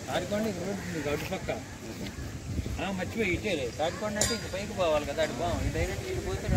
తాడికొండ గడ్డు పక్క మర్చిపోయి ఇటే తాడికొండ అంటే ఇంక పైకి పోవాలి కదా అటు బాగుంది డైరెక్ట్ ఇటు పోతే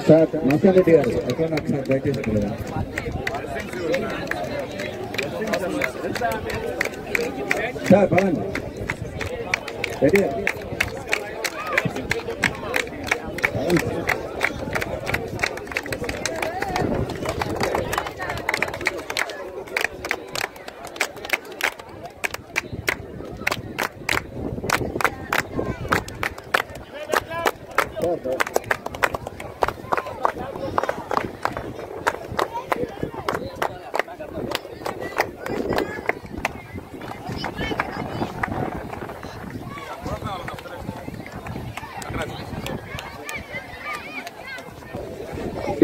సార్ నమస్కారం రెడ్డి గారు ఎక్కడ నాకు సార్ దయచేసి సార్ పవన్ రెడ్డి గారు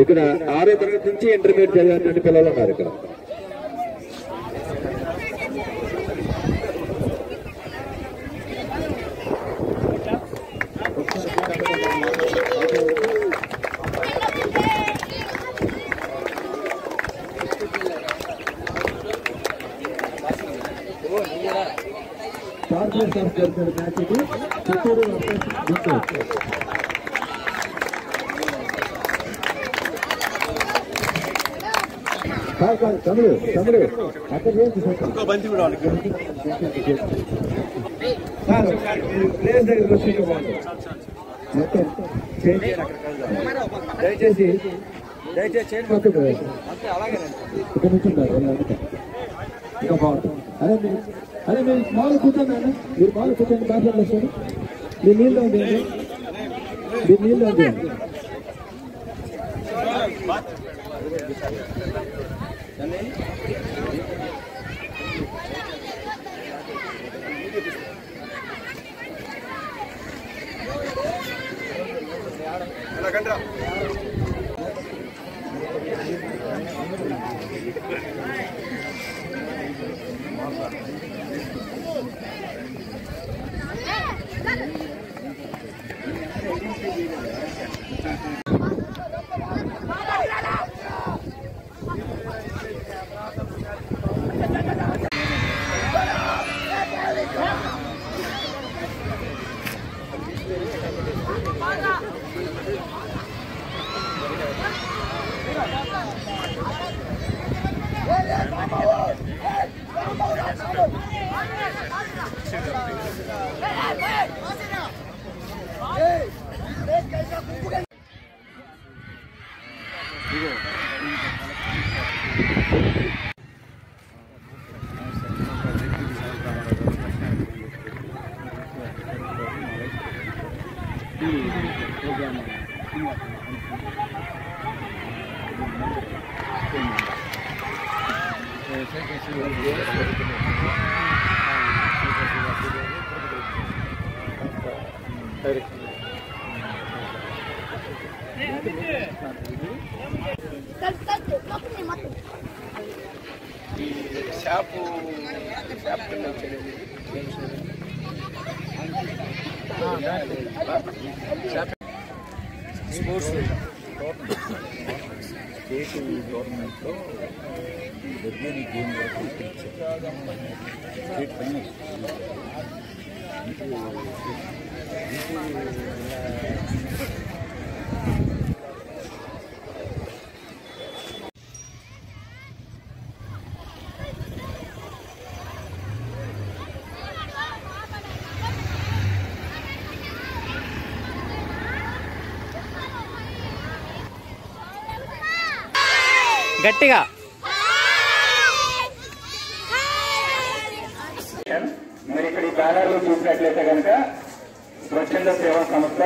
ఇక్కడ 6వ తరగతి నుంచి ఇంటర్మీడియట్ చదివినటువంటి పిల్లలు ఉన్నారు ఇక్కడ. తమ్ముడు తమ్ముడు అక్కడ బంతి కూడా ప్లేస్ దగ్గర వచ్చి మొత్తం దయచేసి ఇక్కడ నుంచున్నారు ఇంకా బాగుంటుంది. అరే మీరు మామూలు కూర్చోండి అన్న, మీరు మామూలు కూర్చోండి. బాగా వస్తారు మీరు నీళ్ళు ఉంది, మీరు నీళ్ళు ఉంది. స్పోర్ట్స్ స్టేట్ గవర్నమెంట్లో దగ్గర గేమ్ వరకు స్టేట్ పైన గట్టిగా మీరు ఇక్కడ ఈ బ్యానర్లో చూసినట్లయితే కనుక స్వచ్ఛంద సేవా సంస్థ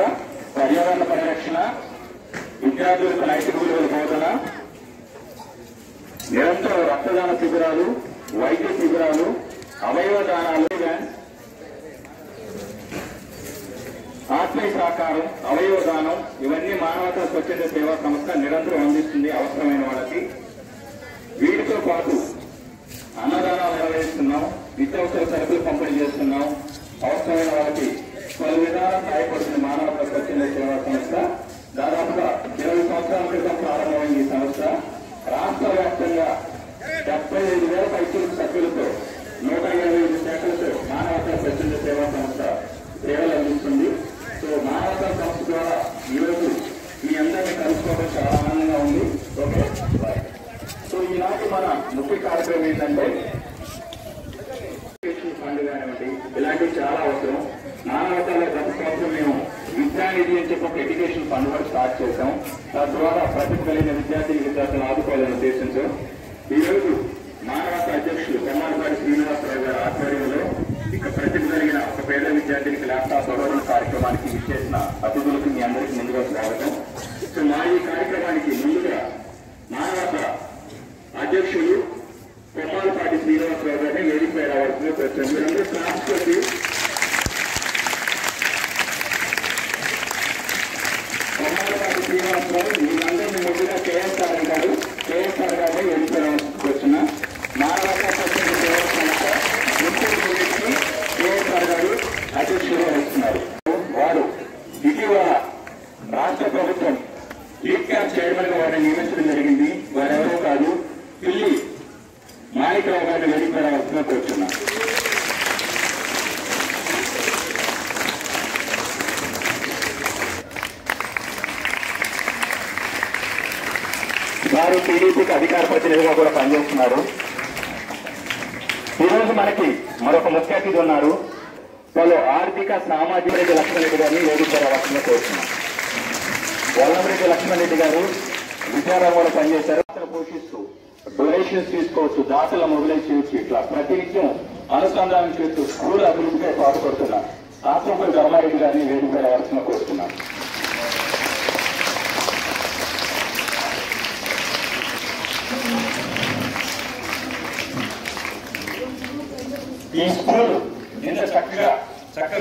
పర్యావరణ పరిరక్షణ, విద్యార్థులకు నైతిక విలువల బోధన, నిరంతర రక్తదాన శిబిరాలు, వైద్య శిబిరాలు, అవయవ దానాలు, ఆత్మీయ సహకారం, అవయవ దానం ఇవన్నీ మానవతా స్వచ్ఛంద సేవా సంస్థ నిరంతరం అందిస్తుంది అవసరమైన వాళ్ళకి. వీటితో పాటు అన్నదానాలు నిర్వహిస్తున్నాం, నిత్యావసర సరుకులు పంపిణీ చేస్తున్నాం. అవసరమైన వాళ్ళకి పలు విధాలా సహాయపడుతున్న మానవతా స్వచ్ఛంద సేవా సంస్థ దాదాపుగా 20 సంవత్సరాల క్రితం ప్రారంభమైంది. ఈ సంస్థ రాష్ట్ర వ్యాప్తంగా 75,000 పైసలు సభ్యులతో 125 శాఖలతో మానవతా స్వచ్ఛంద సేవా సంస్థ సేవలు అందిస్తుంది. సో మానవతా సంస్థ ద్వారా ఈరోజు మీ అందరినీ కలుసుకోవడం చాలా ఆనందంగా ఉంది. ఓకే, సో ఈనాటి మన ముఖ్య కార్యక్రమం ఏంటంటే ఫండ్ కానివ్వండి, ఇలాంటివి చాలా అవసరం. మానవతాలో గత సంవత్సరం మేము విద్యానిధి అని చెప్పి ఒక ఎడ్యుకేషన్ ఫండ్ కూడా స్టార్ట్ చేశాం. తద్వారా ప్రతిభ కలిగిన విద్యార్థులను ఆదుకోవాలనే ఉద్దేశంతో ఈరోజు మానవతా అధ్యక్షులు కొమ్మాలపాటి శ్రీనివాసరావు గారి ఆధ్వర్యంలో ఇక ప్రతిభ కలిగిన ఒక పేద విద్యార్థినికి ల్యాప్టాప్ అవరోధన కార్యక్రమానికి విచ్చేసిన అతిథులకు మీ అందరికీ ముందుగా స్వాగతం. సో మా ఈ కార్యక్రమానికి ముందుగా మానవతా అధ్యక్షులు కొమ్మాలపాటి శ్రీనివాసరావు గారిని వేదికపై రావాల్సిందిగా కోరుతున్నాను. మీరందరూ క్లాస్ కొట్టి కొమ్మాలపాటి శ్రీనివాసరావు మీరందరినీ ముందుగా కేఎస్ఆర్ గారు గారిని వేదికపై రావాల్సిన మానవతా స్వచ్ఛంద సేవా సంస్థ కేఎస్ఆర్ గారు అధ్యక్షులుగా వస్తున్నారు. వారు ఇటీవల రాష్ట్ర ప్రభుత్వం లీడ్ క్యాప్ చైర్మన్ గా వారిని నియమించడం జరిగింది. వారెవరో కాదు, పిల్లి మాణికరావు గారిని వేదికపై రావాల్సిన కోరుతున్నారు. వారు టీడీపీకి అధికార ప్రతినిధిగా కూడా పనిచేస్తున్నారు. ఈరోజు మనకి మరొక ముఖ్య అతిథి ఉన్నారు. వాళ్ళు ఆర్థిక సామాజిక రెడ్డి లక్ష్మణరెడ్డి గారిని వేదికపై రావాల్సిన కోరుతున్నారు. వల్లంరెడ్డి లక్ష్మణరెడ్డి గారు విద్యారంగంలో పనిచేశారు. పోషిస్తూ డొనేషన్స్ తీసుకోవచ్చు, దాతల మొబిలైజ్ చేయొచ్చు, ఇట్లా ప్రతినిత్యం అనుసంధానం చేస్తూ స్కూల్ అభివృద్ధిపై పాటుపడుతున్నారు. ఆత్మకూరు ధర్మారెడ్డి గారిని వేదికపై రావాల్సిన కోరుతున్నారు. ఈ స్కూల్ ఎంత చక్కగా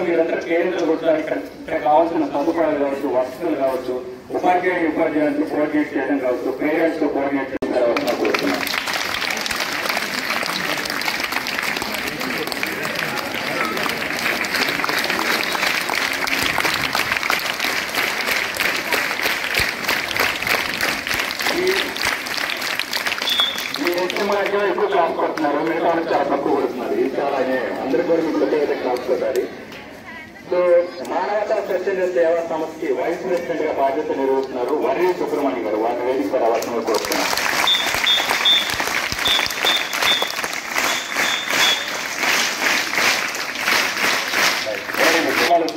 మీరందరూ కేంద్రాలు కొట్టడానికి ఇక్కడ కావాల్సిన సదుపాయాలు కావచ్చు, వసతులు కావచ్చు, ఉపాధ్యాయులు కోఆర్డినేట్ చేయడం కావచ్చు, పేరెంట్స్ కోఆర్డినేట్ చేయడం కావాల్సిన కోరుతున్నాం. ఎప్పుడు క్లాస్ కొడుతున్నారు, మిగతా చాలా తక్కువ కొడుతున్నారు. ఇది చాలా అందరికీ కూడా మీకు ప్రత్యేకత క్లాస్ కొట్టాలి. సో మానవతా స్వచ్ఛంద సేవా సంస్థకి వైస్ ప్రెసిడెంట్ గా బాధ్యత నిర్వహిస్తున్నారు వర్రీ సుబ్రహ్మణ్యం గారు. వారిని వేదిక రావాల్సిన కోరుతున్నారు.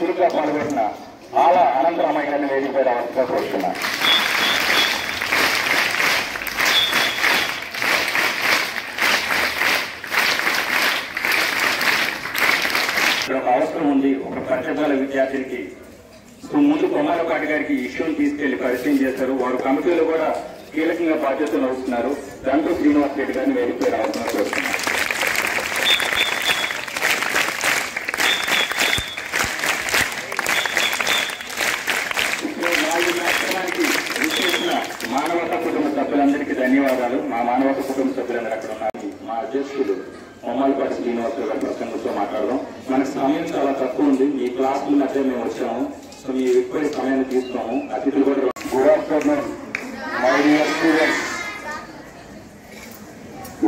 చురుగ్గా పాల్గొన్న ఆల అనంతరామయ్య గారిని వేదికపై రావాల్సిందిగా కోరుతున్నారు. ఇక్కడ ఒక అవసరం ఉంది. ఒక పచ్చబాల విద్యార్థికి ముందు కొమ్మాలపాటి గారికి ఇష్యూని తీసుకెళ్లి పరిచయం చేశారు. వారు కమిటీలో కూడా కీలకంగా బాధ్యతలు వహిస్తున్నారు. దాంతో శ్రీనివాస్ రెడ్డి గారిని వేదికపై రావాల్సిందిగా కోరుతున్నారు. మానవతా కుటుంబ సభ్యులందరికీ ధన్యవాదాలు. మా మానవతా కుటుంబ సభ్యులందరూ అక్కడ ఉన్నారు. మా అధ్యక్షుడు కొమ్మాలపాటి శ్రీనివాసరావు గారి ప్రసంగంతో మాట్లాడదాం. మనకు సమయం చాలా తక్కువ ఉంది. ఈ క్లాస్ మధ్య మేము వచ్చాము. సో మీ ఎక్కువ సమయాన్ని తీసుకోము. అతిథులు కూడా good afternoon my dear students.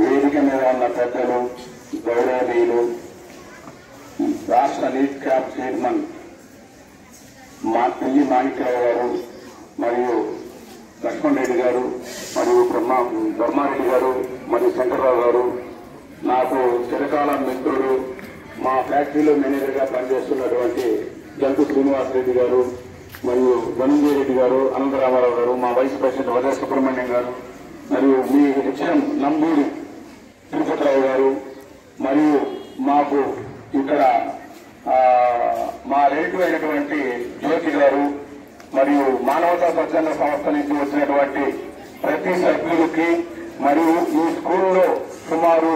వేదిక మీద ఉన్న పెద్దలు, గౌరవనీయులు, రాష్ట్ర నీట్ క్యాప్ చైర్మన్ పిల్లి మాణిక్యరావు గారు మరియు లక్ష్మణ్ రెడ్డి గారు మరియు బ్రహ్మారెడ్డి గారు మరియు శంకర్రావు గారు, నాకు చిరకాల మిత్రుడు, మా ఫ్యాక్టరీలో మేనేజర్గా పనిచేస్తున్నటువంటి జంతు శ్రీనివాస్ రెడ్డి గారు మరియు ధనంజయ రెడ్డి గారు, అనంతరామారావు గారు, మా వైస్ ప్రెసిడెంట్ వజయ సుబ్రహ్మణ్యం గారు మరియు మీ హెచ్ఎం నంబూరి తిరుపతిరావు గారు మరియు మాకు ఇక్కడ మా రిలేటివ్ అయినటువంటి జ్యోతి గారు మరియు మానవతా స్వచ్ఛంద సంస్థ నుంచి వచ్చినటువంటి ప్రతి సభ్యులకి మరియు ఈ స్కూల్లో సుమారు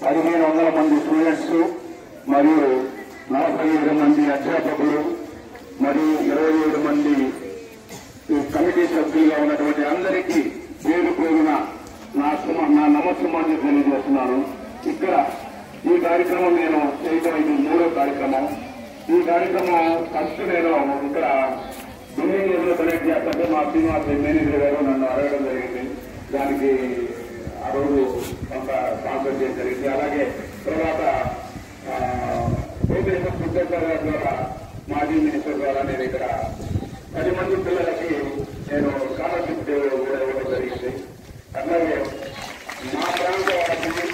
1500 మంది స్టూడెంట్స్ మరియు 47 మంది అధ్యాపకులు మరియు 27 మంది కమిటీ సభ్యులుగా ఉన్నటువంటి అందరికీ పేరు పేరున నా నమస్సుమాన్ని తెలియజేస్తున్నాను. ఇక్కడ ఈ కార్యక్రమం నేను చేయడం ఇది 3వ కార్యక్రమం. ఈ కార్యక్రమం ఫస్ట్ నేను ఇక్కడ బిల్డింగ్ ఏదో కనెక్ట్ చేస్తుంటే మా శ్రీనివాస్ మేనేజర్ గారు నన్ను అడగడం జరిగింది. దానికి ఆ రోజు కొంత స్పాన్సర్ చేయడం జరిగింది. అలాగే తర్వాత సుబ్బేశ్వర్ గారి ద్వారా మాజీ మినిస్టర్ ద్వారా నేను ఇక్కడ 10 మంది పిల్లలకి నేను స్కాలర్షిప్ కూడా ఇవ్వడం జరిగింది. అట్లాగే మా ప్రాంత వాళ్ళకి,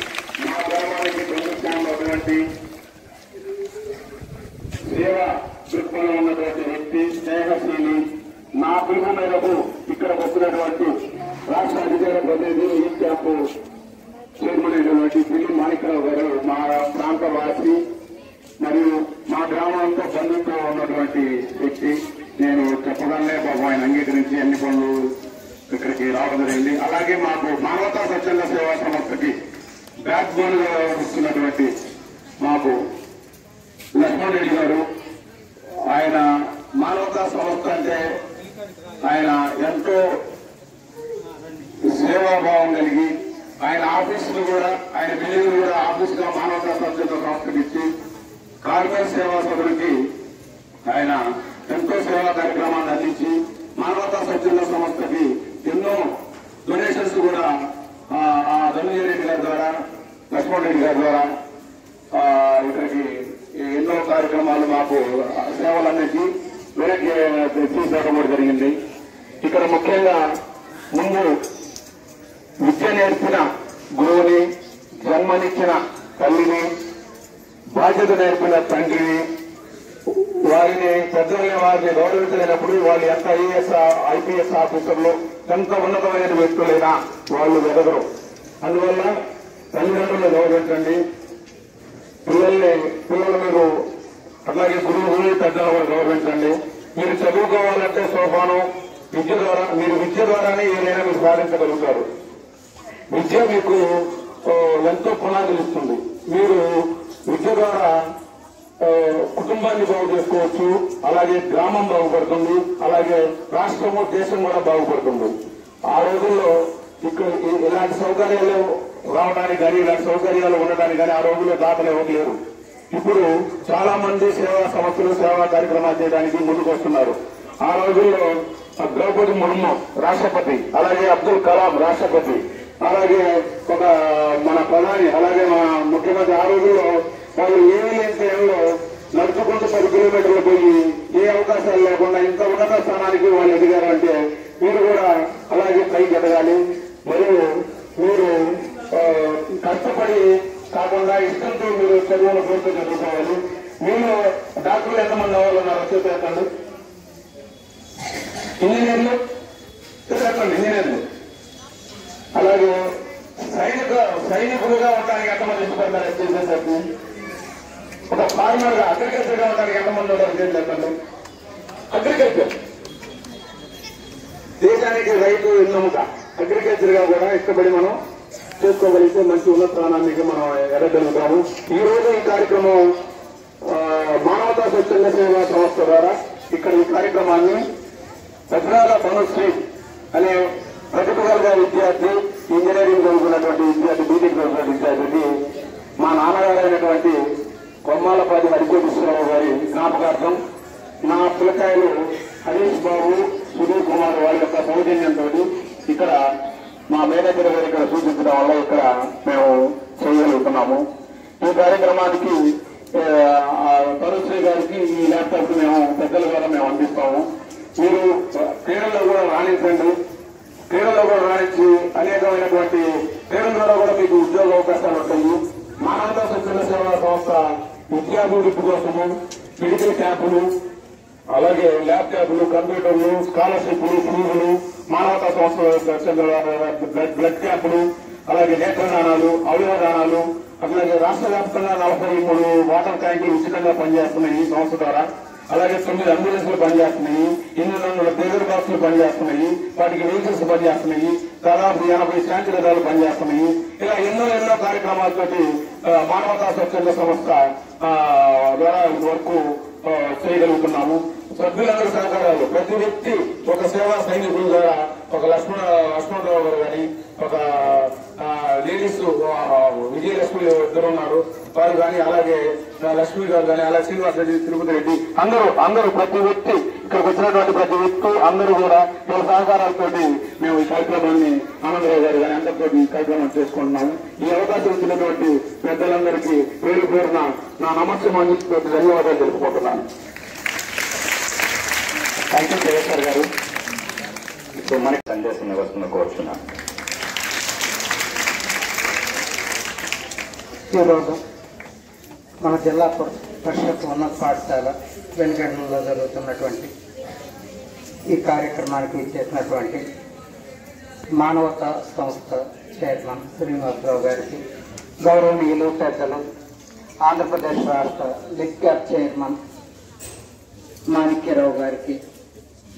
మా గ్రామానికి బంధుత్వంలో ఉన్నటువంటి సేవా దృక్పథంలో ఉన్నటువంటి వ్యక్తి, స్నేహశీలి, నా పిలుపు మేరకు ఇక్కడికి వచ్చినటువంటి రాష్ట్ర అధికార ప్రతినిధి, ఈ క్యాంపు చైర్మన్ అయినటువంటి పిల్లి మాణిక్యరావు గారు మా ప్రాంత వాసి మరియు మా గ్రామంతో బంధుత్వం ఉన్నటువంటి వ్యక్తి. నేను చెప్పగానే పాపం ఆయన అంగీకరించి అన్ని పనులు ఇక్కడికి రావడం జరిగింది. అలాగే మాకు మానవతా స్వచ్ఛంద సేవా సంస్థకి బ్యాక్ బోన్ గా ఇస్తున్నటువంటి మాకు లక్ష్మణ్ రెడ్డి గారు, ఆయన మానవతా సంస్థ అంటే ఆయన ఎంతో సేవాభావం కలిగి ఆయన ఆఫీసులు కూడా, ఆయన బిల్డింగ్ కూడా ఆఫీస్ గా మానవతా స్వచ్ఛంద సంస్థకి ఇచ్చి కార్మిక సేవా సభలకి ఆయన ఎంతో సేవా కార్యక్రమాన్ని అందించి మానవతా స్వచ్ఛంద సంస్థకి ఎన్నో డొనేషన్స్ కూడా ధనంజయ రెడ్డి గారి ద్వారా, లక్ష్మణ్ రెడ్డి గారి ద్వారా ఇక్కడికి ఎన్నో కార్యక్రమాలు మాకు సేవలన్నిటి వెనక్కి తీసుకురావడం కూడా జరిగింది. ఇక్కడ ముఖ్యంగా ముందు విద్య నేర్పిన గురువుని, జన్మనిచ్చిన తల్లిని, బాధ్యత నేర్పిన తండ్రిని, వారిని పెద్దల్ని వారిని గౌరవించలేనప్పుడు వాళ్ళు ఎంత ఐపీఎస్ ఆఫీసర్లు, ఎంత ఉన్నతమైన వ్యక్తులైనా వాళ్ళు వెదగరు. అందువల్ల తల్లిదండ్రులను గౌరవించండి. పిల్లలు మీరు అట్లాగే గురువులు పెద్దలు కూడా గౌరవించండి. మీరు చదువుకోవాలంటే సోపానం విద్య ద్వారా, మీరు విద్య ద్వారానే ఏదైనా మీరు సాధించగలుగుతారు. విద్య మీకు ఎంతో పునాదులు ఇస్తుంది. మీరు విద్య ద్వారా కుటుంబాన్ని బాగు చేసుకోవచ్చు, అలాగే గ్రామం బాగుపడుతుంది, అలాగే రాష్ట్రము దేశం కూడా బాగుపడుతుంది. ఆ రోజుల్లో ఇక్కడ ఇలాంటి సౌకర్యాలు రావడానికి కానీ, ఇలాంటి సౌకర్యాలు ఉండడానికి కానీ ఆ రోజుల్లో దాఖలు ఇవ్వలేరు. ఇప్పుడు చాలా మంది సేవా సంస్థలు సేవా కార్యక్రమాలు చేయడానికి ముందుకు వస్తున్నారు. ఆ రోజుల్లో ద్రౌపది ముర్ము రాష్ట్రపతి, అలాగే అబ్దుల్ కలాం రాష్ట్రపతి, అలాగే ఒక మన ప్రధాని, అలాగే మన ముఖ్యమంత్రి ఆ రోజుల్లో వాళ్ళు ఏమీ లేని టైంలో నడుచుకుంటూ 10 కిలోమీటర్లు పోయి ఏ అవకాశాలు లేకుండా ఇంత ఉన్నత స్థానానికి వాళ్ళు ఎదిగారు. అంటే మీరు కూడా అలాగే పైకి ఎదగాలి. మరియు మీరు కష్టపడి కాకుండా ఇష్టంతో మీరు చదువులు కోరుతూ చదువుకోవాలి. మీరు డాక్టర్లు ఎంతమంది అవ్వాలన్నారు చెప్పండి. ఇంజనీర్లు చెప్పండి, ఇంజనీర్లు. అలాగే సైనికులుగా ఉండడానికి ఎంతమంది ఇష్టపడతారు చేసేసరికి. ఒక ఫార్మర్ గా అగ్రికల్చర్ గా ఉండడానికి ఎంతమంది ఉంటారు చెప్పండి. అగ్రికల్చర్ దేశానికి రైతు ఎన్నుముక. అగ్రికల్చర్ గా కూడా ఇష్టపడి మనం చేసుకోగలిగితే మంచి ఉన్నత స్థానానికి మనం ఎదగలుగుతాము. ఈ రోజు ఈ కార్యక్రమం మానవతా స్వచ్ఛంద సేవా సంస్థ ద్వారా ఇక్కడ ఈ కార్యక్రమాన్ని పెద్దరాల ధనుశ్రీ అనే ప్రతిభ కలిగిన విద్యార్థి, ఇంజనీరింగ్ చదువుకున్నటువంటి విద్యార్థి, బీటెక్ చదువుకున్న విద్యార్థికి మా నాన్నగారైనటువంటి కొమ్మాలపాటి హరికోటేశ్వరరావు గారి జ్ఞాపకార్థం నా పిల్లకాయలు హరీష్ బాబు, సునీల్ కుమార్ వారి యొక్క సౌజన్యంతో ఇక్కడ మా మేనేజర్ గారు ఇక్కడ సూచించడం వల్ల ఇక్కడ మేము చేయగలుగుతున్నాము. ఈ కార్యక్రమానికి తరుశ్రీ గారికి ఈ ల్యాప్టాప్ మేము పెద్దల ద్వారా మేము అందిస్తాము. మీరు క్రీడల్లో కూడా రాణించండి. క్రీడల్లో కూడా రాణించి అనేకమైనటువంటి క్రీడల ద్వారా కూడా మీకు ఉద్యోగ అవకాశాలు ఉంటాయి. మానవతా స్వచ్ఛంద సేవా సంస్థ విద్యాభివృద్ధి కోసము మెడికల్ క్యాంపులు, అలాగే ల్యాప్టాప్లు, కంప్యూటర్లు, స్కాలర్షిప్లు, ఫీజులు, మానవతా సంస్థ బ్లడ్ క్యాంపులు, అలాగే నేత్రదానాలు, అవయవ దానాలు, అలాగే రాష్ట్ర వ్యాప్తంగా 43 వాటర్ ట్యాంకులు ఉచితంగా పనిచేస్తున్నాయి ఈ సంస్థ ద్వారా. అలాగే 9 అంబులెన్స్లు పనిచేస్తున్నాయి, 800 డెలివరీ బాక్సులు పనిచేస్తున్నాయి, వాటికి వెహికల్స్ పనిచేస్తున్నాయి, దాదాపు 80 శాంతి రథాలు పనిచేస్తున్నాయి. ఇలా ఎన్నో కార్యక్రమాలతోటి మానవతా స్వచ్ఛంద సంస్థ ద్వారా వరకు చేయగలుగుతున్నాము. సభ్యులందరూ సహకారాలు, ప్రతి వ్యక్తి ఒక సేవా సైనికుల ద్వారా ఒక లక్ష్మణరావు గారు కానీ, ఒక లేడీస్ విజయలక్ష్మి ఇద్దరు ఉన్నారు వారు కానీ, అలాగే లక్ష్మి గారు కానీ, అలాగే శ్రీనివాస్ రెడ్డి, తిరుపతి రెడ్డి, అందరూ ప్రతి వ్యక్తి ఇక్కడికి వచ్చినటువంటి ప్రతి వ్యక్తి అందరూ కూడా వీళ్ళ సహకారాలతో మేము ఈ కార్యక్రమాన్ని ఆనందరావు గారు కానీ అందరితో ఈ కార్యక్రమం చేసుకుంటున్నాము. ఈ అవకాశం ఇచ్చినటువంటి పెద్దలందరికీ పేరు పేరున నా నమస్కారం ధన్యవాదాలు తెలుపుకుంటున్నాను. థ్యాంక్ యూ జయేశ్వర్ గారు. ఇప్పుడు మనకి సందేశం వస్తున్న కోరుచున్నాను. ఈరోజు మన జిల్లా పరిషత్ ఉన్నత పాఠశాల వెనుగండ్లలో జరుగుతున్నటువంటి ఈ కార్యక్రమానికి ఇచ్చేసినటువంటి మానవతా సంస్థ చైర్మన్ శ్రీనివాసరావు గారికి, గౌరవనీయులు పెద్దలు ఆంధ్రప్రదేశ్ రాష్ట్ర లిక్యాప్ చైర్మన్ మాణిక్యరావు గారికి,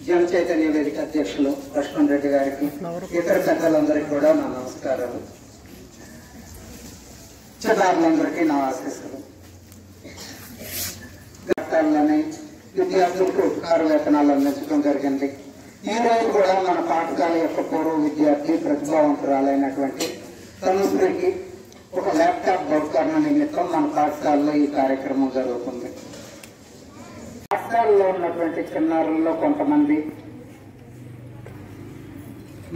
జన చైతన్య వేదిక అధ్యక్షులు లక్ష్మణ్ రెడ్డి గారికి, ఇతర పెద్దలందరికీ కూడా నా నమస్కారాలు. చిన్నారులందరికీ నా ఆశీస్సులు. ఘట్టాలని విద్యార్థులకు ఉపకార వేతనాలు అందించడం జరిగింది. ఈ రోజు కూడా మన పాఠశాల యొక్క పూర్వ విద్యార్థి ప్రతిభావంతురాలైనటువంటి తనుశ్రీకి ఒక ల్యాప్టాప్ బహుకరణ నిమిత్తం మన పాఠశాలలో ఈ కార్యక్రమం జరుగుతుంది. పాఠశాలలో ఉన్నటువంటి చిన్నారుల్లో కొంతమంది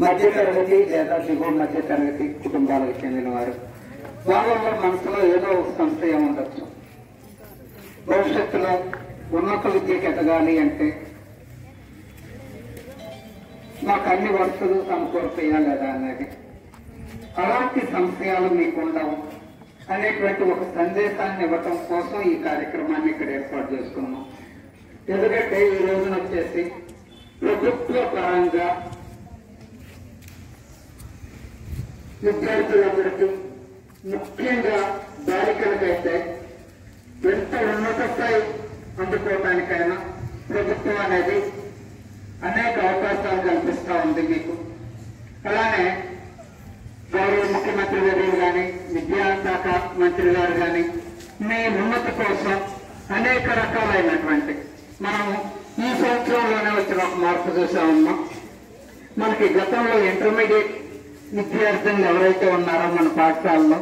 మధ్యతరగతి లేదా దిగువ మధ్య తరగతి కుటుంబాలకు చెందిన వారు. వాళ్ళలో మనసులో ఏదో ఒక సంశయం ఉండొచ్చు. భవిష్యత్తులో ఉన్నత విద్యకు ఎదగాలి అంటే మాకు అన్ని వసతులు సమకూర్చేయాలి లేదా అనేది. అలాంటి సంశయాలు మీకుండవు అనేటువంటి ఒక సందేశాన్ని ఇవ్వటం కోసం ఈ కార్యక్రమాన్ని ఇక్కడ ఏర్పాటు చేసుకున్నాం. ఎందుకంటే ఈ రోజున వచ్చేసి ప్రభుత్వ పరంగా విద్యార్థులందరికీ, ముఖ్యంగా బాలికలకైతే ఎంత ఉన్నత స్థాయి అందుకోవటానికైనా ప్రభుత్వం అనేది అనేక అవకాశాలు కల్పిస్తూ ఉంది మీకు. అలానే గౌరవ ముఖ్యమంత్రి వర్యులు కానీ, విద్యాశాఖ మంత్రి గారు కానీ మీ ఉన్నతి కోసం అనేక రకాలైనటువంటి మనము ఈ సంవత్సరంలోనే వచ్చిన ఒక మార్పు చూసామన్నా. మనకి గతంలో ఇంటర్మీడియట్ విద్యార్థులు ఎవరైతే ఉన్నారో మన పాఠశాలలో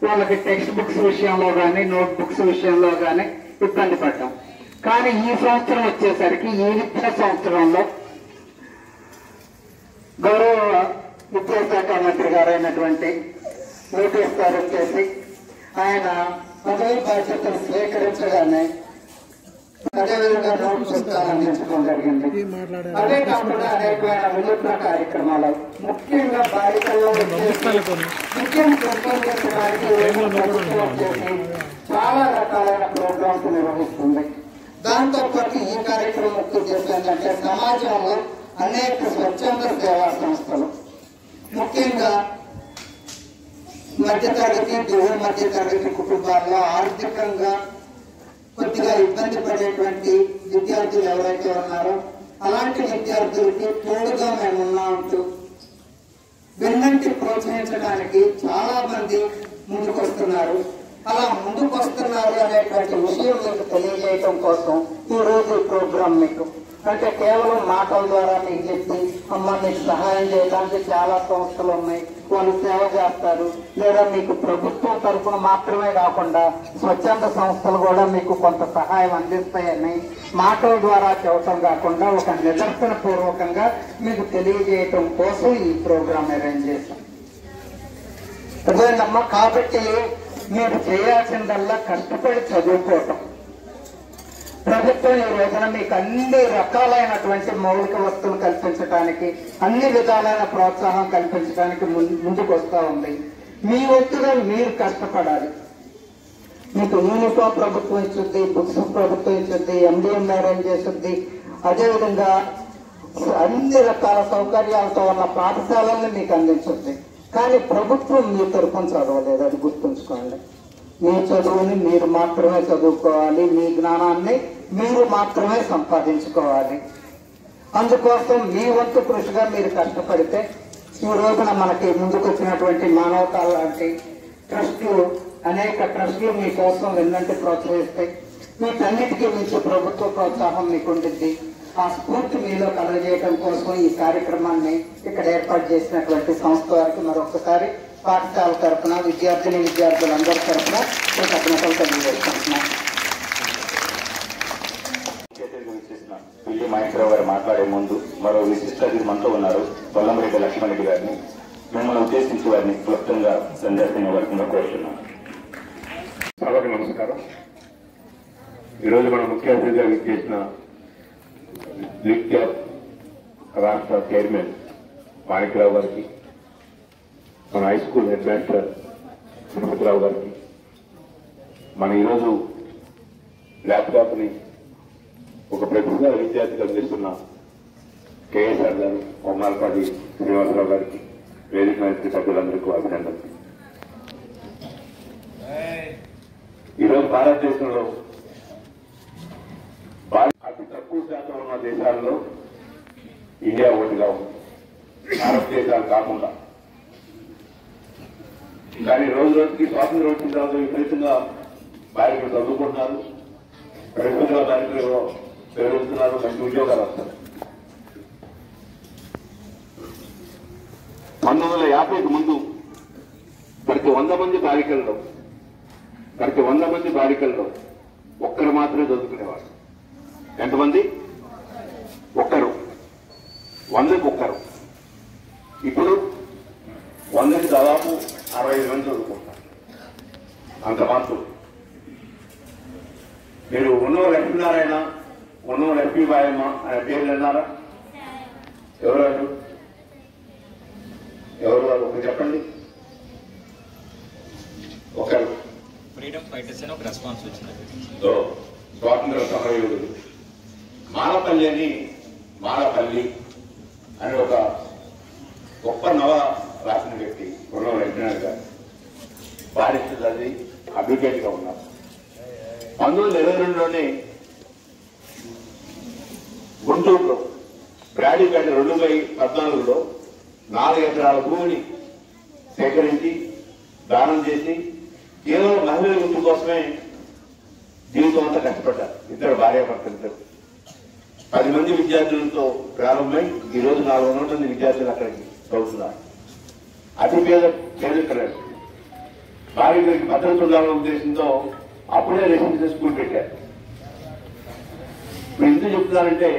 వాళ్ళకి టెక్స్ట్ బుక్స్ విషయంలో కానీ, నోట్ బుక్స్ విషయంలో కానీ ఇబ్బంది పడ్డాం. కానీ ఈ సంవత్సరం వచ్చేసరికి ఈ విద్యా సంవత్సరంలో గౌరవ విద్యాశాఖ మంత్రి గారైనటువంటి లోకేష్ గారు వచ్చేసి ఆయన పదవి బాధ్యతలు స్వీకరించగానే అదేవిధంగా నోట్ పుస్తకాలు అందించడం జరిగింది. అదే కాకుండా అనేకమైన వినూత్న కార్యక్రమాలు ముఖ్యంగా బాలికల్లో ముఖ్యం పెంపొందించడానికి చాలా రకాలైన ప్రోగ్రామ్స్ నిర్వహిస్తుంది. దాంతో పాటు ఈ కార్యక్రమం ముఖ్య ఉద్దేశం ఏంటంటే సమాజంలో అనేక స్వచ్ఛంద సేవా సంస్థలు ముఖ్యంగా మధ్యతరగతి దిగువ మధ్యతరగతి కుటుంబాల్లో ఆర్థికంగా కొద్దిగా ఇబ్బంది పడేటువంటి విద్యార్థులు ఎవరైతే ఉన్నారో అలాంటి విద్యార్థులకి తోడుగా మేము ఉన్నామంటూ విన్నంటి ప్రోత్సహించడానికి చాలా మంది ముందుకొస్తున్నారు. అలా ముందుకొస్తున్నారు అనేటువంటి విషయం మీకు తెలియజేయడం కోసం ఈ రోజు ప్రోగ్రాం మీకు అంటే కేవలం మాటల ద్వారా మీకు చెప్పి అమ్మ మీకు సహాయం చేయడానికి చాలా సంస్థలు ఉన్నాయి, వాళ్ళు సేవ చేస్తారు, లేదా మీకు ప్రభుత్వం తరఫున మాత్రమే కాకుండా స్వచ్ఛంద సంస్థలు కూడా మీకు కొంత సహాయం అందిస్తాయని మాటల ద్వారా చెప్పడం కాకుండా ఒక నిదర్శన పూర్వకంగా మీకు తెలియజేయటం కోసం ఈ ప్రోగ్రాం అరేంజ్ చేశాం. అదేనమ్మా, కాబట్టి మీరు చేయాల్సిందల్లా కష్టపడి చదువుకోవటం. ప్రభుత్వం ఈ రోజున మీకు అన్ని రకాలైనటువంటి మౌలిక వస్తువులు కల్పించడానికి అన్ని విధాలైన ప్రోత్సాహం కల్పించడానికి ముందుకు వస్తూ ఉంది. మీ వంతుగా మీరు కష్టపడాలి. మీకు యూనిఫామ్ ప్రభుత్వం ఇచ్చుద్ది, బుక్స్ ప్రభుత్వం ఇచ్చుద్ది, ఎండిఎం అరేంజ్ చేస్తుంది. అదేవిధంగా అన్ని రకాల సౌకర్యాలతో ఉన్న పాఠశాలల్ని మీకు అందించుద్ది. కానీ ప్రభుత్వం మీ తరఫున చదవలేదు, అది గుర్తుంచుకోండి. మీ చదువుని మీరు మాత్రమే చదువుకోవాలి, మీ జ్ఞానాన్ని మీరు మాత్రమే సంపాదించుకోవాలి. అందుకోసం మీ వంతు కృషిగా మీరు కష్టపడితే ఈ రోజున మనకి ముందుకు వచ్చినటువంటి మానవతా లాంటి ట్రస్టులు అనేక ట్రస్టులు మీకోసం విన్నంటి ప్రోత్సహిస్తాయి. వీటన్నిటికీ మించి ప్రభుత్వ ప్రోత్సాహం మీకు ఉంటుంది. ఆ స్ఫూర్తి మీలో కలగజేయడం కోసం ఈ కార్యక్రమాన్ని ఇక్కడ ఏర్పాటు చేసినటువంటి సంస్థ వారికి మరొకసారి పాఠశాల తరఫున విద్యార్థులందరి తరఫున కృతజ్ఞతలు తెలియజేస్తున్నాం. పిల్లి మహేశ్వరరావు గారు మాట్లాడే ముందు మరో విశిష్ట అతిథి మనతో ఉన్నారు, పొల్లంరెడ్డి లక్ష్మణరెడ్డి గారిని. మిమ్మల్ని ఉద్దేశించి వారిని క్లుప్తంగా సందర్శన ఇవ్వాల్సిందిగా కోరుతున్నాను. సభకు నమస్కారం. ఈరోజు మన ముఖ్య అతిథిగా విచ్చేసిన లిక్ క్యాప్ రాష్ట్ర చైర్మన్ మాణిక్రావు గారికి, మన high school head master Tirupatirao గారికి, మన ఈరోజు ల్యాప్టాప్ ని ఒక ప్రతిభ విద్యార్థిగా అందిస్తున్న కేఎస్ఆర్ గారు, కొమ్మాలపాటి శ్రీనివాసరావు గారికి, వేదిక మంత్రి సభ్యులందరికీ అభినందనలు. ఈరోజు భారతదేశంలో అతి తక్కువ శాతం ఉన్న దేశాల్లో ఇండియా ఒకటిగా ఉంది, అరబ్ దేశాలు కాకుండా. కానీ రోజు రోజుకి స్వాతంత్రం వచ్చిన తర్వాత విపరీతంగా బాలికలు చదువుకుంటున్నారు, ప్రభుత్వ బాలికలు పెరుగుతున్నారు, మంచి ఉద్యోగాలు వస్తారు. 1950కి ముందు ప్రతి 100 మంది బాలికల్లో ఒక్కరు మాత్రమే చదువుకునేవారు. ఎంతమంది? ఒక్కరు, 100కి ఒక్కరు. ఇప్పుడు 100కి దాదాపు 65 మంది చదువుకుంటారు. అంత మార్పులు. మీరు ఉన్నవ లక్ష్మీనారాయణ, ఉన్నవ లక్ష్మీబాయమ్మ అనే పేర్లు విన్నారా? ఎవరు ఒకరు చెప్పండి. ఒకరు ఫ్రీడమ్ ఫైటర్స్ అని ఒక రెస్పాన్స్ వచ్చింది. స్వాతంత్ర సమరయోధుడు మాలపల్లి అని ఒక గొప్ప నవ రాసిన వ్యక్తి ఉన్నవ లక్ష్మీనారాయణ గారు. బారిస్టర్ చదివి అడ్వకేట్ గా ఉన్నారు. 1922లోనే గుంటూరులో బ్రాడీపేట 2/14లో 4 ఎకరాల భూమిని సేకరించి దానం చేసి కేవలం మహిళల గుర్తు కోసమే జీవితం అంతా కష్టపడ్డారు. ఇద్దరు భార్యాభర్తలు 10 మంది విద్యార్థులతో ప్రారంభమై ఈ రోజు 400 మంది విద్యార్థులు అక్కడికి చదువుతున్నారు. అతి పేద పేదలు బాలికలకి భద్రత ఉండాలనే ఉద్దేశంతో అప్పుడే రెసిడెన్షియల్ స్కూల్ పెట్టారు. ఇప్పుడు ఎందుకు చెప్తున్నారంటే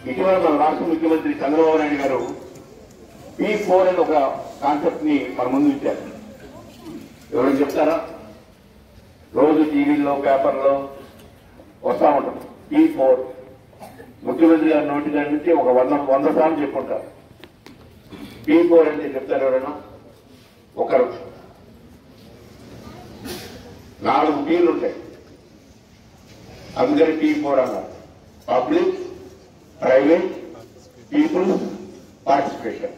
ఇటీవల మన రాష్ట్ర ముఖ్యమంత్రి చంద్రబాబు నాయుడు గారు P4 అని ఒక కాన్సెప్ట్ ని మన ముందు ఇచ్చారు. ఎవరైనా చెప్తారా? రోజు టీవీల్లో పేపర్లో వస్తా ఉంటాం. P4 ముఖ్యమంత్రి గారి నోటి గారి నుంచి ఒక 100 సార్లు చెప్పుకుంటారు. P4 అంటే చెప్తారు ఎవరైనా? ఒకరు 4 Pలు ఉంటాయి, అందుకని P4 అన్నారు. Public, private, people, participation.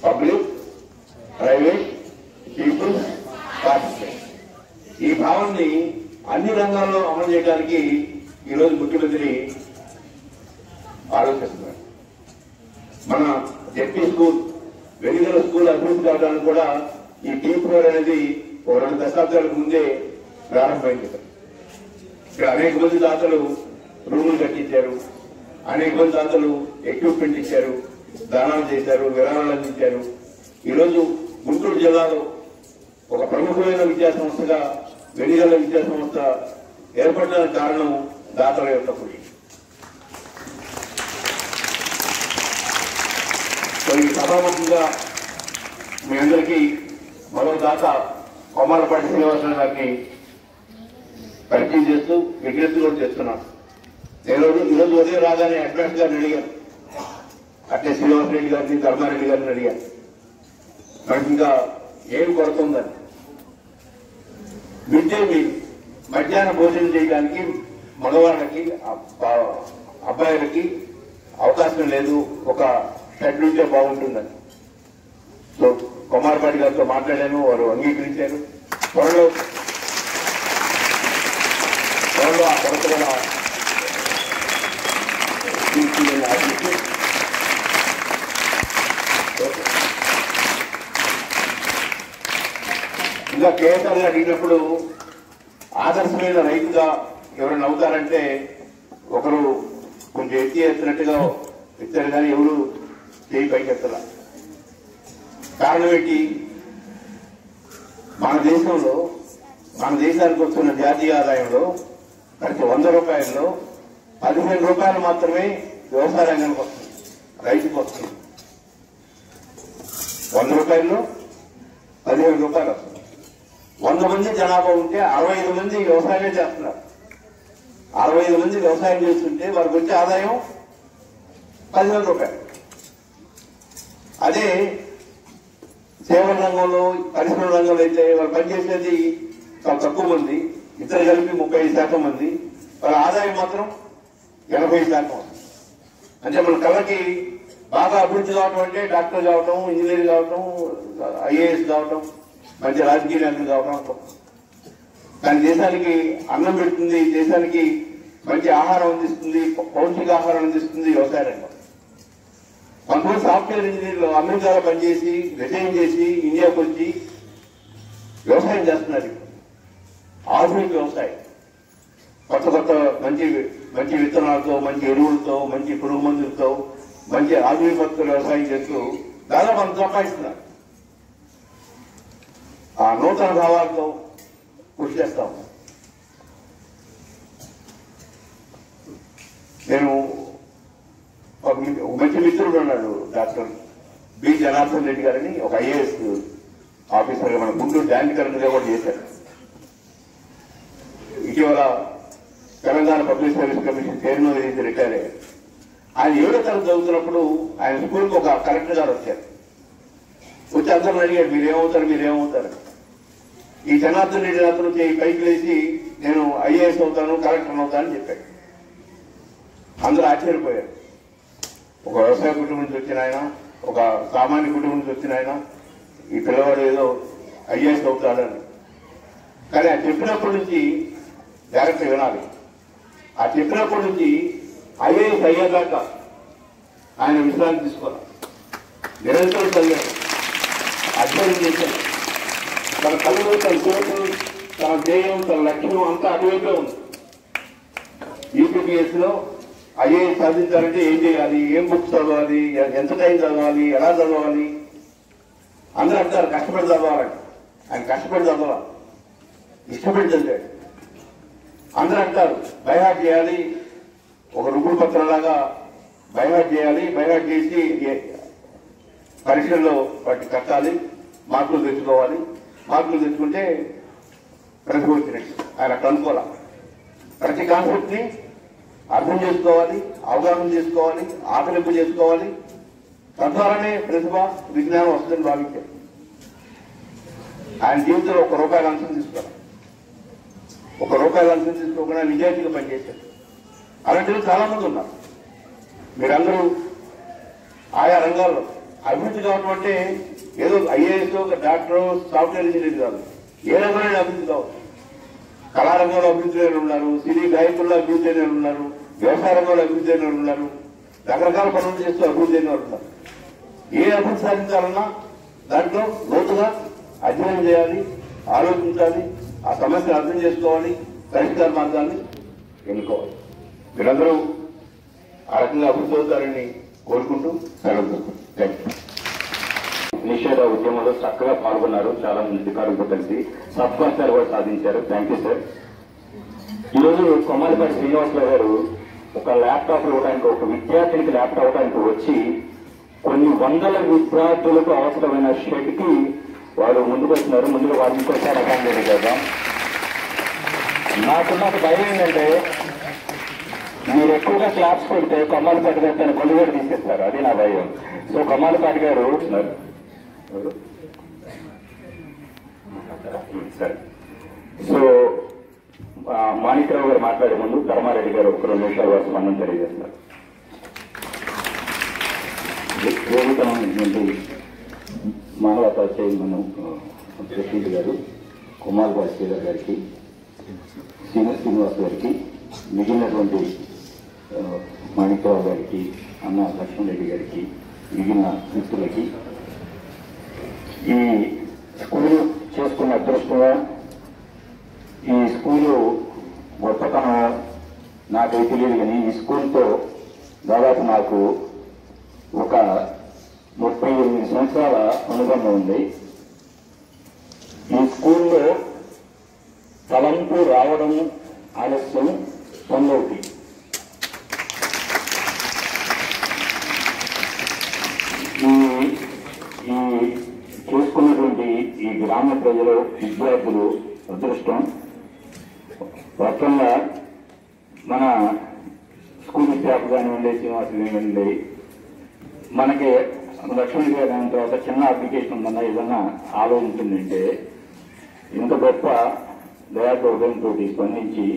Public, private, people, participation. ఈ భావాన్ని అన్ని రంగాల్లో అమలు చేయడానికి ఈరోజు ముఖ్యమంత్రి ఆలోచిస్తున్నారు. మన జెడ్పీ స్కూల్, వెలిగల స్కూల్ అభివృద్ధి కావడానికి కూడా ఈ P4 అనేది ఒక 2 దశాబ్దాలకు ముందే ప్రారంభమైంది. ఇక్కడ అనేక మంది దాతలు రూములు కట్టించారు, అనేక మంది దాతలు ఎక్విప్మెంట్ ఇచ్చారు, దానాలు చేశారు, విరాళాలు అందించారు. ఈరోజు గుంటూరు జిల్లాలో ఒక ప్రముఖమైన విద్యా సంస్థగా వెలిగల విద్యా సంస్థ ఏర్పడడానికి కారణం దాతల యొక్క కృషి. ఈ సభాముఖంగా మీ అందరికీ మరో దాత కొమ్మాలపాటి శ్రీనివాసరావు గారిని పరిచయం చేస్తూ విజ్ఞప్తి కూడా చేస్తున్నాను. ఈరోజు ఉదయం రాగానే అడ్వాన్స్ గారిని అడిగాను, అట్లే శ్రీనివాసరెడ్డి గారిని, ధర్మారెడ్డి గారిని అడిగాను, మనకి ఇంకా ఏం కొరత ఉందని. మిడ్ డే మీల్ మధ్యాహ్న భోజనం చేయడానికి మగవాళ్ళకి అబ్బాయిలకి అవకాశం లేదు, ఒక షెడ్ ఉంటే బాగుంటుందని. సో కొమ్మాలపాటి గారితో మాట్లాడాను, వారు అంగీకరించారు. త్వరలో ఆ కొరత కూడా ఇంకా కేసీఆర్ అడిగినప్పుడు ఆదర్శమైన రైతుగా ఎవరైనా అవుతారంటే ఒకరు కొంచెం ఎత్తినట్టుగా ఎత్తారు, కానీ ఎవరు చేయి పైకి ఎత్తలా. కారణం ఏంటి? మన దేశంలో, మన దేశానికి వస్తున్న జాతీయ ఆదాయంలో ప్రతి 100 రూపాయల్లో 15 రూపాయలు మాత్రమే వ్యవసాయ రంగానికి వస్తుంది, రైతుకు వస్తుంది. 100 రూపాయల్లో 15 రూపాయలు వస్తుంది. 100 మంది జనాభా ఉంటే 65 మంది వ్యవసాయమే చేస్తున్నారు. 65 మంది వ్యవసాయం చేస్తుంటే వారికి వచ్చే ఆదాయం 15 రూపాయలు. అదే సేవల రంగంలో, పరిశ్రమ రంగంలో అయితే వాళ్ళు పనిచేసేది చాలా తక్కువ మంది, ఇద్దరు కలిపి 35% మంది, వాళ్ళ ఆదాయం మాత్రం 80%. అంటే మన కళకి బాగా అభివృద్ధి కావటం అంటే డాక్టర్ కావటం, ఇంజనీర్ కావటం, IAS కావటం, మంచి రాజకీయ నాయకులు కావటం. కానీ దేశానికి అన్నం పెడుతుంది, దేశానికి మంచి ఆహారం అందిస్తుంది, పౌష్టిక ఆహారం అందిస్తుంది వ్యవసాయ రంగం. కొంతమంది సాఫ్ట్వేర్ ఇంజనీర్లు అమెరికాలో పనిచేసి రిజైన్ చేసి ఇండియాకు వచ్చి వ్యవసాయం చేస్తున్నారు. ఆధునిక వ్యవసాయం, కొత్త కొత్త మంచి మంచి విత్తనాలతో, మంచి ఎరువులతో, మంచి పురుగు మందులతో, మంచి ఆధునిక పద్ధతులు వ్యవసాయం చేస్తూ దాదాపు అంత సంపాదిస్తున్నారు. ఆ నూతన భావాలతో కృషి చేస్తాం. నేను ఒక మంచి మిత్రుడు ఉన్నాడు, డాక్టర్ బి జనార్దన్ రెడ్డి గారని, ఒక IAS ఆఫీసర్గా మన గుంటూరు జాయింట్ కలెక్టర్గా కూడా చేశారు. ఇటీవల Telangana public service commission chairman నుంచి రిటైర్ అయ్యారు. ఆయన 7వ తరగతి చదువుతున్నప్పుడు ఆయన స్కూల్కి ఒక కలెక్టర్ గారు వచ్చారు. వచ్చి అందరూ అడిగాడు, మీరేమవుతారు? ఈ జనార్దన్ రెడ్డి అతను పైకి లేచి నేను IAS అవుతాను, కలెక్టర్ అవుతానని చెప్పాడు. అందరూ ఆశ్చర్యపోయారు. ఒక వ్యవసాయ కుటుంబం నుంచి వచ్చిన ఆయన, ఒక సామాన్య కుటుంబం నుంచి వచ్చిన ఆయన, ఈ పిల్లవాడు ఏదో IAS అవుతాడని. కానీ ఆ చెప్పినప్పటి నుంచి జాగ్రత్త వినాలి. ఆ చెప్పినప్పటి నుంచి IAS అయ్యేదాకా ఆయన విశ్రాంతి తీసుకోవాలి. నిరంతరం చదివాడు, అధ్యయనం చేశాడు. తన కళ్ళు, తన కోరిక, తన ధ్యేయం, తన లక్ష్యం అంతా అటువైపే ఉంది. UPPS లో IAS సాధించాలంటే ఏం చేయాలి, ఏం బుక్స్ చదవాలి, ఎంత టైం చదవాలి, ఎలా చదవాలి, అందరూ అంటారు కష్టపడి చదవాలంటే. ఆయన కష్టపడి చదవాలి, ఇష్టపడి చదివాడు. అందరూ అంటారు బైహార్ట్ చేయాలి, ఒక రుగ్గుడు పత్రంలాగా బైహార్ట్ చేయాలి, బైహార్ట్ చేసి పరీక్షల్లో వాటిని కట్టాలి, మార్కులు తెచ్చుకోవాలి, మార్కులు తెచ్చుకుంటే ప్రతిభ వచ్చినట్టు. ఆయన అట్లా అనుకోవాలి. ప్రతి కాన్సెప్ట్ ని అర్థం చేసుకోవాలి, అవగాహన చేసుకోవాలి, ఆకలింపు చేసుకోవాలి. తద్వారానే ప్రతిభ విజ్ఞానం వస్తుందని భావించారు. ఆయన జీవితంలో ₹1 లంచం తీసుకోవాలి, ₹1 లంచం తీసుకోకుండా నిజాయితీగా పనిచేశారు. అలాంటి చాలా మంది ఉన్నారు. మీరందరూ ఆయా రంగాల్లో అభివృద్ధి కావడం అంటే ఏదో ఐఏఎస్, డాక్టర్, సాఫ్ట్వేర్ ఇంజనీర్ కాదు, ఏ రంగంలో అభివృద్ధి కావచ్చు. కళారంగంలో అభివృద్ధి అయిన ఉన్నారు, సినీ గాయకుల్లో అభివృద్ధి అయిన ఉన్నారు, వ్యవసాయ రంగంలో అభివృద్ధి అయిన ఉన్నారు, రకరకాల పనులు చేస్తూ అభివృద్ధి అయిన ఉన్నారు. ఏ అభివృద్ధి సాధించాలన్నా దాంట్లో లోతుగా అధ్యయనం చేయాలి, ఆలోచించాలి, ఆ సమస్యను అర్థం చేసుకోవాలి, పరిష్కార మార్గాన్ని ఎన్నుకోవాలి. మీరందరూ ఆ రకంగా అభివృద్ధి అవుతారని కోరుకుంటూ సెలవు. నిషేధ ఉద్యమంలో చక్కగా పాల్గొన్నారు. చాలా మంది అధికారులతో కలిసి సత్ఫలితాలు కూడా సాధించారు. Thank you sir. ఈరోజు కొమ్మాలిపాటి శ్రీనివాసరావు గారు ఒక ల్యాప్టాప్ ఇవ్వడానికి, ఒక విద్యార్థినికి ల్యాప్టాప్ ఇవ్వడానికి వచ్చి కొన్ని వందల విద్యార్థులకు అవసరమైన షెడ్కి వారు ముందుకు వస్తున్నారు. ముందుగా వారిని ఇంకోసారి అకామిడేట్ చేద్దాం. నాకున్న ఒక భయం ఏంటంటే మీరు ఎక్కువగా క్లాప్స్ పెడితే కొమ్మాలిపాటి గారు తన గొల్లు కూడా తీసేస్తారు. అది నా భయం. సో కొమ్మాలిపాటి గారు సరే. సో మాణిక్రావు గారు మాట్లాడే ముందు ధర్మారెడ్డి గారు ఒక 2 నిమిషాల వరకు స్పందన తెలియజేస్తారు. వేదికమైనటువంటి మహాలత చైర్మన్ ప్రెసిడెంట్ గారు కొమ్మాలిపాటి శ్రీధర్ గారికి, శ్రీనివాస్ గారికి, మిగిలినటువంటి మాణిక్రావు గారికి, అన్న లక్ష్మణరెడ్డి గారికి, మిగిలిన మిత్రులకి, ఈ స్కూలు చేసుకున్న అదృష్టంగా ఈ స్కూలు గొప్పతనం నాకైతే తెలియదు, కానీ ఈ స్కూల్తో దాదాపు నాకు ఒక 38 సంవత్సరాల అనుబంధం ఉంది. ఈ స్కూల్లో తలంపు రావడం ఆలస్యం పొందవుతుంది. ఈ చూసుకున్నటువంటి ఈ గ్రామ ప్రజలు, విద్యార్థులు అదృష్టం. మొత్తంగా మన స్కూల్ స్టాఫ్ కానివ్వండి, శ్రీనివాస్ కానివ్వండి, మనకి లక్ష్మణ్ గారు అయిన తర్వాత చిన్న అప్లికేషన్ ఉందన్నా ఏదన్నా ఆలోచించిందంటే ఇంత గొప్ప దయాదోహంతో స్పందించి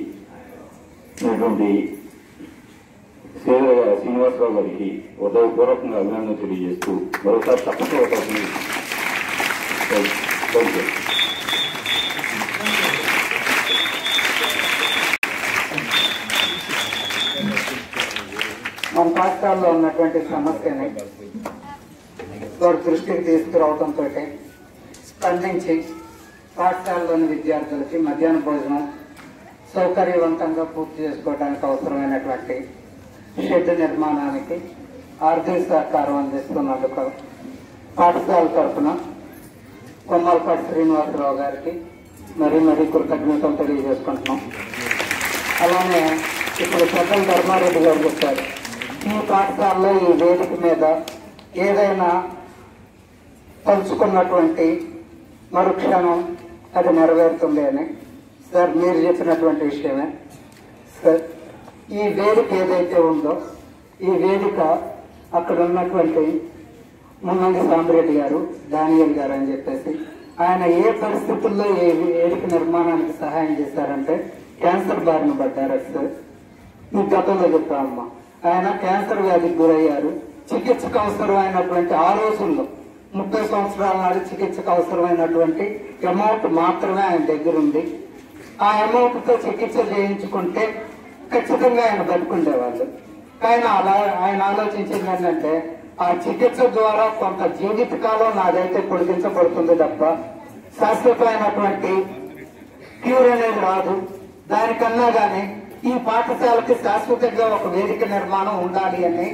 శ్రీనివాసరావు గారికి ఉదయపూర్వకంగా అభినందన తెలియజేస్తూ మరోసారి తప్పక అవుతుంది. మన పాఠశాలలో ఉన్నటువంటి సమస్యని వారి దృష్టికి తీసుకురావడంతో స్పందించి పాఠశాలలోని విద్యార్థులకి మధ్యాహ్న భోజనం సౌకర్యవంతంగా పూర్తి చేసుకోవడానికి అవసరమైనటువంటి షెడ్ నిర్మాణానికి ఆర్థిక సహకారం అందిస్తున్నందుకు పాఠశాల తరఫున కొమ్మాలిపాటి శ్రీనివాసరావు గారికి మరీ కృతజ్ఞతలు తెలియజేసుకుంటున్నాం. అలానే ఇప్పుడు పెద్దల ధర్మారెడ్డి గారు చెప్పారు, ఈ పాఠశాలలో ఈ వేదిక మీద ఏదైనా పంచుకున్నటువంటి మరుక్షణం అది నెరవేరుతుంది అని. సార్ మీరు చెప్పినటువంటి విషయమే సార్. ఈ వేదిక ఏదైతే ఉందో ఈ వేదిక అక్కడ ఉన్నటువంటి మున్నంగి సాంబరెడ్డి గారు, దానియల్ గారు అని చెప్పేసి ఆయన ఏ పరిస్థితుల్లో ఏ వేదిక నిర్మాణానికి సహాయం చేశారంటే క్యాన్సర్ బారిన పడ్డారు సార్. మీ గతంలో చెప్పామమ్మా, ఆయన క్యాన్సర్ వ్యాధికి గురయ్యారు. చికిత్సకు అవసరమైనటువంటి ఆ రోజుల్లో 30 సంవత్సరాల నాడు చికిత్సకు అవసరమైనటువంటి అమౌంట్ మాత్రమే ఆయన దగ్గర ఉంది. ఆ అమౌంట్ తో చికిత్స చేయించుకుంటే ఖచ్చితంగా ఆయన బతుకుండేవాళ్ళు. ఆయన ఆలోచించింది ఏంటంటే ఆ చికిత్స ద్వారా కొంత జీవితకాలం నాదైతే పొడిగించబడుతుంది తప్ప శాశ్వతమైనటువంటి క్యూర్ అనేది రాదు. దానికన్నా గానీ ఈ పాఠశాలకి శాశ్వతంగా ఒక వేదిక నిర్మాణం ఉండాలి అని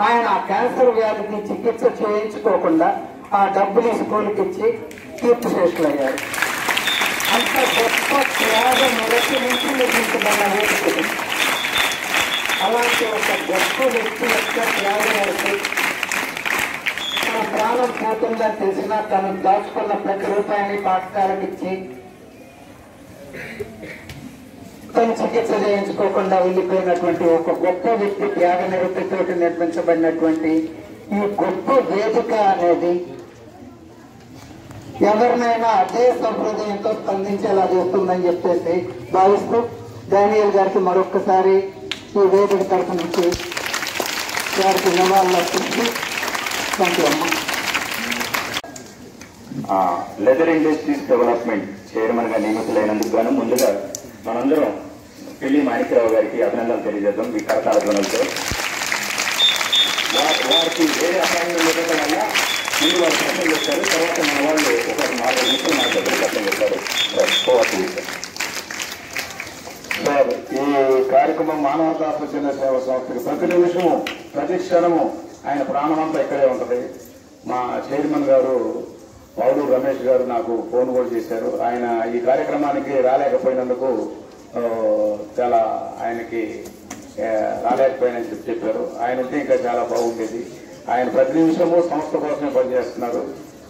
ఆయన క్యాన్సర్ వ్యాధికి చికిత్స చేయించుకోకుండా ఆ డబ్బుని స్కూల్కి ఇచ్చి కీర్తిశేషులయ్యారు. అంత గొప్ప త్యాగం మొదటి నుంచి నిర్మించబడిన వేదికలు. అలాంటి ఒక గొప్ప వ్యక్తి యొక్క త్యాగం వరకు తన ప్రాణం పోతుందని తెలిసినా తను దాచుకున్న ప్రతి రూపాయిని పాఠశాలకు ఇచ్చి తను చికిత్స చేయించుకోకుండా వెళ్ళిపోయినటువంటి ఒక గొప్ప వ్యక్తి త్యాగ నిరతితో నిర్మించబడినటువంటి ఈ గొప్ప వేదిక అనేది ఎవరినైనా అదే సంప్రదాయంతో స్పందించేలా చేస్తుందని చెప్పేసి భావిస్తూ డానియల్ గారికి మరొక్కసారి ఈ వేదిక తరఫు నుంచి వారికి నివాళులు అర్పించి లెదర్ ఇండస్ట్రీస్ డెవలప్మెంట్ చైర్మన్ గా నియమితులైనందుకు గాను ముందుగా మనందరం పెళ్లి మాణిక్యరావు గారికి అభినందనలు తెలియజేద్దాం. మీ కరతాళ ధ్వనులతో వారికి వేరే అపాయింట్మెంట్ ఇవ్వడం వల్ల ముందు వారు ప్రశ్న చేస్తారు, తర్వాత మన వాళ్ళు ఒక 4 నిమిషాలు మన దగ్గర ప్రశ్న చేస్తారు. సార్, ఈ కార్యక్రమం మానవతా స్వచ్ఛంద సేవ సంస్థకి ప్రతి నిమిషము ప్రతి క్షణము ఆయన ప్రాణమంతా ఇక్కడే ఉంటది. మా చైర్మన్ గారు పౌడు రమేష్ గారు నాకు ఫోన్ కూడా చేశారు. ఆయన ఈ కార్యక్రమానికి రాలేకపోయినందుకు చాలా ఆయనకి రాలేకపోయినని చెప్పారు. ఆయన ఉంటే ఇంకా చాలా బాగుండేది. ఆయన ప్రతి నిమిషము సంస్థ కోసమే పనిచేస్తున్నారు.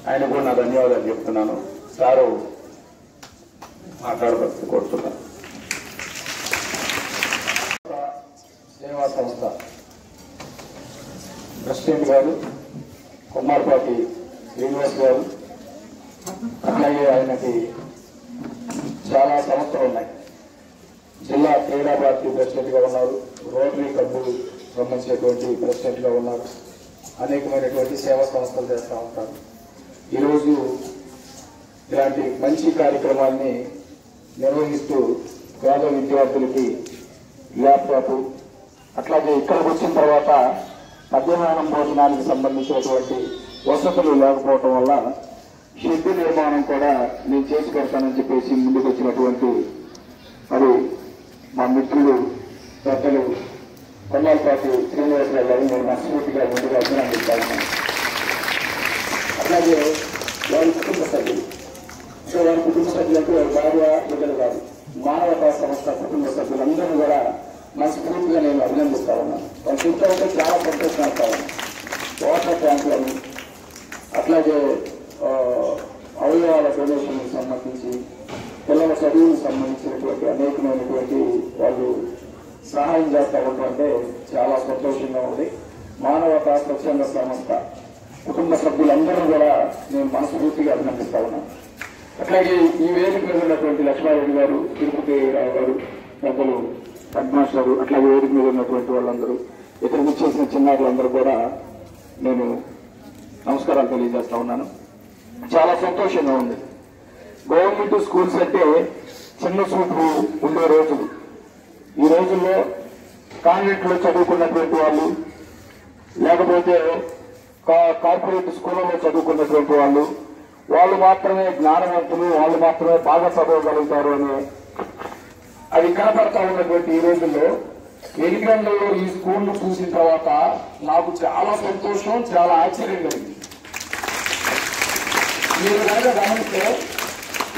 ఆయన కూడా నా ధన్యవాదాలు చెప్తున్నాను. సారు మాట్లాడవలసి కోరుతున్నాను. సేవా సంస్థ ప్రెసిడెంట్ గారు కొమ్మారపాటి శ్రీనివాస్ గారు, అట్లాగే ఆయనకి చాలా సంస్థలు ఉన్నాయి. జిల్లా క్రీడా పార్టీ ప్రెసిడెంట్ గా ఉన్నారు, రోటరీ క్లబ్ సంబంధించినటువంటి ప్రెసిడెంట్ గా ఉన్నారు, అనేకమైనటువంటి సేవా సంస్థలు చేస్తూ ఉంటారు. ఈరోజు ఇలాంటి మంచి కార్యక్రమాన్ని నిర్వహిస్తూ పేద విద్యార్థులకి ల్యాప్టాప్, అట్లాగే ఇక్కడికి వచ్చిన తర్వాత మధ్యాహ్నం భోజనానికి సంబంధించినటువంటి వసతులు లేకపోవటం వల్ల షెడ్ నిర్మాణం కూడా నేను చేసి పెడతానని చెప్పేసి ముందుకు వచ్చినటువంటి మరి మా మిత్రులు పెద్దలు కొన్నాళ్ళపాటి శ్రీనివాసరావు గారు నేను మనస్ఫూర్తిగా ముందుగా అభినందిస్తాను. అట్లాగే వారి కుటుంబ సభ్యులు, వారి కుటుంబ సభ్యులకు వారి భార్య బిడ్డలు కాదు, మానవతా సంస్థ కుటుంబ సభ్యులందరూ కూడా మనస్ఫూర్తిగా నేను అభినందిస్తా ఉన్నాను. వాళ్ళు చూస్తుంటే చాలా సంతోషంగా ఉన్నాను. వాటర్ ట్యాంకులను, అట్లాగే అవయవాల డొనేషన్కి సంబంధించి, పిల్లల చదువులకు సంబంధించినటువంటి అనేకమైనటువంటి వాళ్ళు సహాయం చేస్తూ ఉంటుంటే చాలా సంతోషంగా ఉంది. మానవతా స్వచ్ఛంద సంస్థ కుటుంబ సభ్యులందరూ కూడా నేను మనస్ఫూర్తిగా అభినందిస్తా ఉన్నాను. అట్లాగే ఈ వేదిక మీద ఉన్నటువంటి లక్ష్మారెడ్డి గారు, తిరుపతి రావు గారు, పెద్దలు పద్మాష్ గారు, అట్లాగే వేదిక మీద ఉన్నటువంటి వాళ్ళందరూ, ఇక్కడికి వచ్చేసిన చిన్నారులందరూ కూడా నేను నమస్కారాలు తెలియజేస్తా ఉన్నాను. చాలా సంతోషంగా ఉంది. గవర్నమెంట్ స్కూల్స్ అంటే చిన్న చూపు ఉండే రోజులు. ఈ రోజుల్లో కాన్వెంట్ లో చదువుకున్నటువంటి వాళ్ళు, లేకపోతే కార్పొరేట్ స్కూళ్ళలో చదువుకున్నటువంటి వాళ్ళు మాత్రమే జ్ఞానవంతులు, వాళ్ళు మాత్రమే బాగా చదవగలుగుతారు అని అది కనపడతా ఉన్నటువంటి ఈ రోజుల్లో ఎలిగండ్లలో ఈ స్కూళ్లు చూసిన తర్వాత నాకు చాలా సంతోషం, చాలా ఆశ్చర్యం కలిగింది. మీరు కనుక గమనిస్తే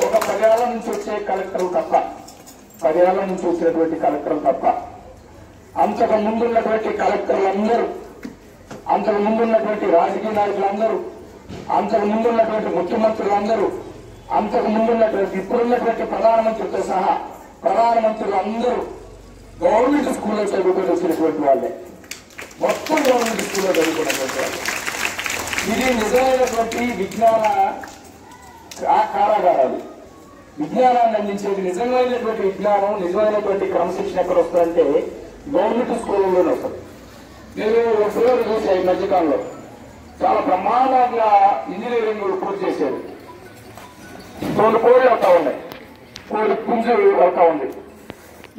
ఒక 10 ఏళ్ల నుంచి వచ్చే కలెక్టర్లు తప్ప, 10 ఏళ్ల నుంచి వచ్చేటువంటి కలెక్టర్లు తప్ప, అంతకు ముందున్నటువంటి కలెక్టర్లందరూ, అంతకు ముందున్నటువంటి రాజకీయ నాయకులందరూ, అంతకు ముందున్నటువంటి ముఖ్యమంత్రులందరూ, అంతకు ముందున్నటువంటి ఇప్పుడున్నటువంటి ప్రధానమంత్రితో సహా ప్రధానమంత్రులు అందరూ గవర్నమెంట్ స్కూల్లో చదువుకొని వచ్చినటువంటి వాళ్ళే, మొత్తం గవర్నమెంట్ స్కూల్లో చదువుకున్నటువంటి వాళ్ళే. ఇది నిజమైనటువంటి విజ్ఞాన కారాగారాలు. విజ్ఞానాన్ని అందించేది, నిజమైనటువంటి విజ్ఞానం, నిజమైనటువంటి క్రమశిక్షణ ఎక్కడ వస్తుందంటే గవర్నమెంట్ స్కూళ్ళలోనే వస్తుంది. నేను ఒక పిల్లలు చూసా ఈ మధ్యకాలంలో, చాలా బ్రహ్మాండంగా ఇంజనీరింగ్ పూర్తి చేశారు. 2 కోళ్ళు వెళ్తా ఉన్నాయి, కోడి పుంజు వెళ్తా ఉంది.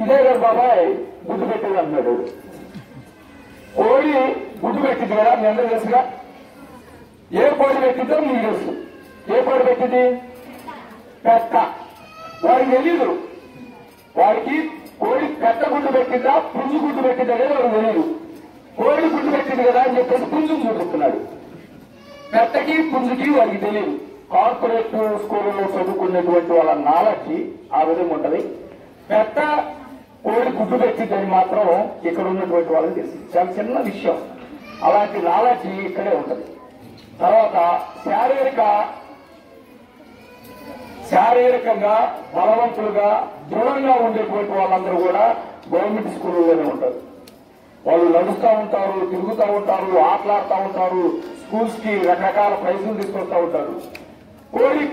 ఇదే కదా బాబాయ్ గుడ్డు పెట్టేది అన్నాడు. కోడి గుడ్డు పెట్టింది కదా, మీ అందరూ తెలుసుగా. ఏ కోడి పెట్టిందో మీకు తెలుసు. ఏ కోడి పెట్టింది? పెట్ట. వాడికి తెలీదు, వాడికి కోడి పెట్ట గుడ్డు పెట్టిందా పుంజు గుడ్డు పెట్టిందా అనేది వాడికి తెలీదు. కోడి గుడ్డు పెట్టింది కదా అని చెప్పేసి పుంజును చూపిస్తున్నాడు. పెట్టకి పుంజుకి వాడికి తెలియదు. కార్పొరేట్ స్కూళ్ళలో చదువుకునేటువంటి వాళ్ళ నాలెడ్జ్ ఆ విధంగా ఉంటది. పెట్ట కోడి గుడ్డు పెట్టిందని మాత్రం ఇక్కడ ఉన్నటువంటి వాళ్ళకి తెలుసు. చాలా చిన్న విషయం. అలాంటి నాలెడ్జ్ ఇక్కడే ఉంటది. తర్వాత శారీరకంగా బలవంతులుగా దృఢంగా ఉండేటువంటి వాళ్ళందరూ కూడా గవర్నమెంట్ స్కూళ్ళలోనే ఉంటారు. వాళ్ళు నడుస్తూ ఉంటారు, తిరుగుతూ ఉంటారు, ఆటలాడుతూ ఉంటారు, స్కూల్స్ కి రకరకాల ప్రైజులు తీసుకొస్తూ ఉంటారు. కోడి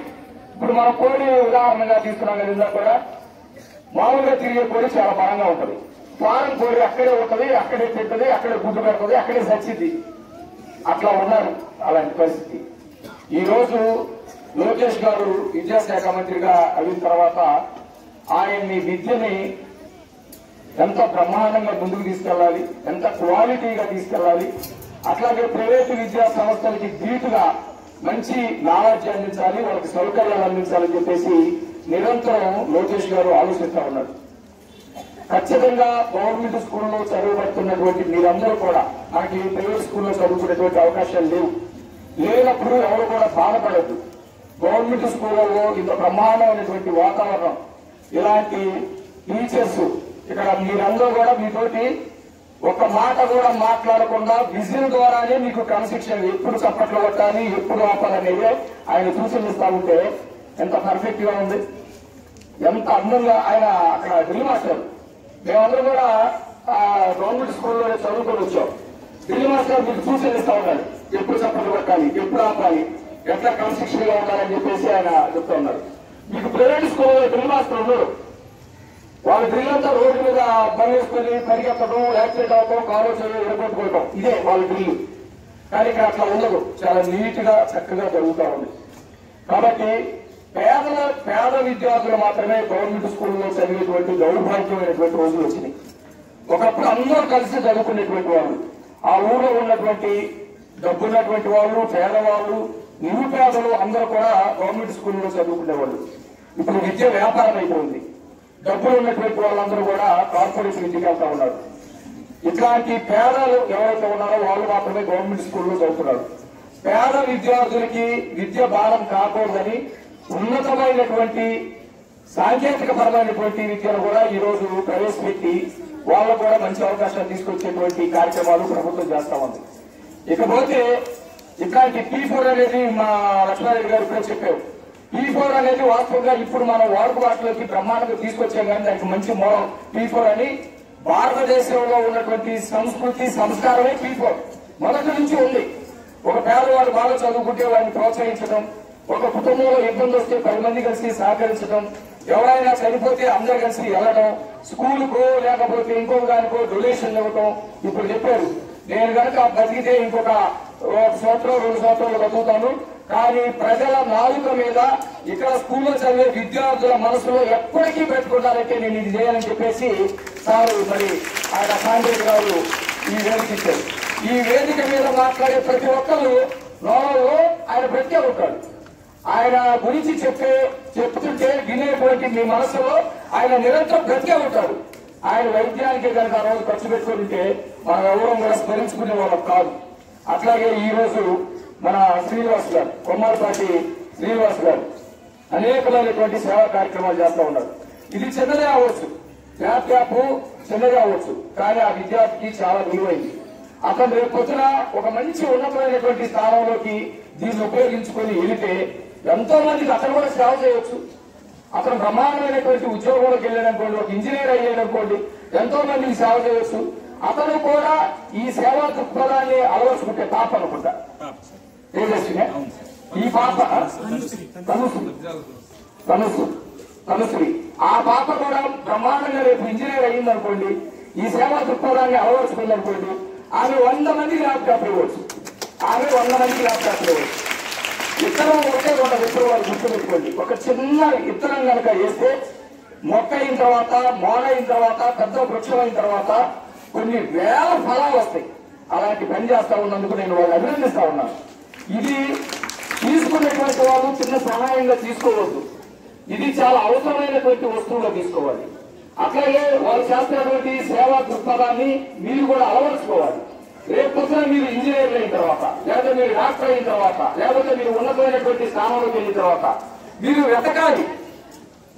ఇప్పుడు మన కోడి ఉదాహరణగా తీసుకున్నాం కదా, ఇందాక కూడా మామూలుగా తిరిగే కోడి చాలా బలంగా ఉంటుంది. ఫారం కోడి అక్కడే ఉంటుంది, అక్కడే తింటది, అక్కడే గుడ్డు పెడుతుంది, అక్కడే చచ్చింది. అట్లా ఉన్నారు అలాంటి పరిస్థితి. ఈ రోజు లోకేష్ గారు విద్యాశాఖ మంత్రిగా అయిన తర్వాత ఆయన్ని విద్యని ఎంత బ్రహ్మాండంగా ముందుకు తీసుకెళ్లాలి, ఎంత క్వాలిటీగా తీసుకెళ్లాలి, అట్లాగే ప్రైవేటు విద్యా సంస్థలకి ధీటుగా మంచి నాలెడ్జ్ అందించాలి, వాళ్ళకి సౌకర్యాలు అందించాలని చెప్పేసి నిరంతరం లోకేష్ గారు ఆలోచిస్తా ఉన్నారు. ఖచ్చితంగా గవర్నమెంట్ స్కూల్లో చదువుబడుతున్నటువంటి మీరందరూ కూడా మనకి ప్రైవేట్ స్కూల్లో చదువుకునేటువంటి అవకాశాలు లేనప్పుడు ఎవరు కూడా బాధపడద్దు. గవర్నమెంట్ స్కూళ్లలో ఇంత బ్రహ్మాండమైనటువంటి వాతావరణం, ఇలాంటి టీచర్స్, ఇక్కడ మీరందరూ కూడా మీతోటి ఒక మాట కూడా మాట్లాడకుండా విజిల్ ద్వారానే మీకు క్రమశిక్షణ, ఎప్పుడు చప్పట్లు కొట్టాలి, ఎప్పుడు ఆపాలనేదే ఆయన సూచనలు ఉంటే ఎంత పర్ఫెక్ట్ గా ఉంది, ఎంత అందంగా ఆయన అక్కడ డ్రిల్ మాస్టర్. మేమందరం కూడా గవర్నమెంట్ స్కూల్లోనే చదువుకొని వచ్చాం. డ్రిల్ మాస్టర్ మీకు సూచనలు ఇస్తా ఉన్నాడు, ఎప్పుడు చప్పట్లు కొట్టాలి, ఎప్పుడు ఆపాలి, ఎట్లా క్రమశిక్షణగా ఉండాలని చెప్పేసి ఆయన చెప్తా ఉన్నారు. మీకు ప్రైవేట్ స్కూల్లో డ్రిల్ మాస్టర్ ఉన్నారు, వాళ్ళ డ్రిల్ అంతా రోడ్డు మీద బంద్ వేసుకొని పరిగెత్తడం, యాక్సిడెంట్ అవ్వడం, కాలు ఎడగొట్టుకోవడం, ఇదే వాళ్ళ డ్రిల్. కానీ ఇక్కడ అట్లా ఉండదు, చాలా నీట్ గా చక్కగా జరుగుతూ ఉంది. కాబట్టి పేద విద్యార్థులు మాత్రమే గవర్నమెంట్ స్కూల్లో చదివేటువంటి దౌర్భాగ్యమైనటువంటి రోజులు వచ్చినాయి. ఒకప్పుడు అందరూ కలిసి చదువుకునేటువంటి వాళ్ళు, ఆ ఊళ్ళో ఉన్నటువంటి డబ్బున్నటువంటి వాళ్ళు, పేదవాళ్ళు, నిరుపేదలు అందరూ కూడా గవర్నమెంట్ స్కూల్లో చదువుకునేవాళ్ళు. ఇప్పుడు విద్య వ్యాపారం అయిపోయింది. డబ్బులు ఉన్నటువంటి వాళ్ళందరూ కూడా కార్పొరేట్ విద్యకి వెళ్తా ఉన్నారు. ఇట్లాంటి పేదలు ఎవరైతే ఉన్నారో వాళ్ళు మాత్రమే గవర్నమెంట్ స్కూల్లో చదువుతున్నారు. పేద విద్యార్థులకి విద్య భారం కాకూడదని ఉన్నతమైనటువంటి సాంకేతిక పరమైనటువంటి విద్యను కూడా ఈ రోజు ప్రవేశపెట్టి వాళ్ళకు కూడా మంచి అవకాశాలు తీసుకొచ్చేటువంటి కార్యక్రమాలు ప్రభుత్వం చేస్తా ఉంది. ఇకపోతే ఇట్లాంటి P4 అనేది మా లక్ష్మారెడ్డి గారు ఇప్పుడే చెప్పారు. P4 అనేది వాస్తవంగా ఇప్పుడు మనం వాడుకలోకి బ్రహ్మాండంగా తీసుకొచ్చాం, కానీ దానికి మంచి మూలం P4 అని. భారతదేశంలో ఉన్నటువంటి సంస్కృతి సంస్కారమే P4 మొదటి నుంచి ఉంది. ఒక పేదవాడు బాగా చదువుకుంటే వాడిని ప్రోత్సహించడం, ఒక కుటుంబంలో ఇబ్బంది వస్తే 10 మంది కలిసి సహకరించడం, ఎవరైనా చనిపోతే అందరు కలిసి వెళ్ళడం, స్కూలుకో లేకపోతే ఇంకొక దానికో డొనేషన్ ఇవ్వటం. ఇప్పుడు చెప్పారు, నేను కనుక బతికితే ఇంకొక 1 సంవత్సరం 2 సంవత్సరాలు బతుకుతాను, కానీ ప్రజల నాలుక మీద ఇక్కడ స్కూల్లో చదివే విద్యార్థుల మనసులో ఎప్పటికీ పెట్టుకుంటారంటే నేను ఇది చేయాలని చెప్పేసి సారు మరి ఆయన కాంగ్రెస్ గారు ఈ వేదిక ఇచ్చారు. ఈ వేదిక మీద మాట్లాడే ప్రతి ఒక్కరు లోనంలో ఆయన బ్రతికే ఉంటాడు. ఆయన గురించి చెప్తుంటే వినేటువంటి మీ మనసులో ఆయన నిరంతరం బ్రతికే ఉంటాడు. ఆయన వైద్యానికి కనుక ఆ రోజు ఖర్చు పెట్టుకుంటే మనం ఎవరూ కూడా స్మరించుకునే వాళ్ళం కాదు. అట్లాగే ఈ రోజు మన శ్రీనివాస్ గారు, కొమ్మాలపాటి శ్రీనివాస్ గారు అనేకమైనటువంటి సేవా కార్యక్రమాలు చేస్తూ ఉన్నారు. ఇది చిన్నదే అవ్వచ్చు, ల్యాప్టాప్ చిన్నదే అవ్వచ్చు, కానీ ఆ విద్యార్థికి చాలా విలువైంది. అతను రేపు పొద్దున ఒక మంచి ఉన్నతమైనటువంటి స్థానంలోకి దీన్ని ఉపయోగించుకొని వెళితే ఎంతో మందికి అతను కూడా సేవ చేయవచ్చు. అతను బ్రహ్మాండమైనటువంటి ఉద్యోగంలోకి వెళ్ళాడనుకోండి, ఒక ఇంజనీర్ అయ్యాడనుకోండి, ఎంతో మందికి సేవ చేయవచ్చు. అతను కూడా ఈ సేవా దృక్పథాన్ని అలవర్చుకుంటే పాప అనుకుంటా తేజస్వినే, ఈ పాప తనుశ్రీ, ఆ పాప కూడా బ్రహ్మాండంగా రేపు ఇంజనీర్ అయ్యిందనుకోండి, ఈ సేవా దృక్పథాన్ని అలవర్చుకుందనుకోండి, ఆమె 100 మందికి ల్యాప్టాప్ ఇవ్వచ్చు. ఆమె 100 మందికి ల్యాప్టాప్ ఇవ్వచ్చు. ఇత్తనం ఒకటే ఉండదు, ఇప్పుడు వాళ్ళు గుర్తుపెట్టుకోండి. ఒక చిన్న ఇత్తనం కనుక వేస్తే మొక్క అయిన తర్వాత, మోడ అయిన తర్వాత, పెద్ద వృక్షం అయిన తర్వాత కొన్ని వేల ఫలాలు వస్తాయి. అలాంటి పని చేస్తా ఉన్నందుకు నేను వాళ్ళు అభినందిస్తా ఉన్నాను. ఇది తీసుకునేటువంటి వాళ్ళు చిన్న సహాయంగా తీసుకోవద్దు, ఇది చాలా అవసరమైనటువంటి వస్తువుగా తీసుకోవాలి. అట్లాగే వాళ్ళు చేస్తున్నటువంటి సేవా దృక్పథాన్ని మీరు కూడా అలవరుచుకోవాలి. రేపు పొద్దున మీరు ఇంజనీర్లు అయిన తర్వాత, లేకపోతే మీరు డాక్టర్ అయిన తర్వాత, లేకపోతే మీరు ఉన్నతమైనటువంటి స్థానంలోకి వెళ్ళిన తర్వాత మీరు వెతకాలి.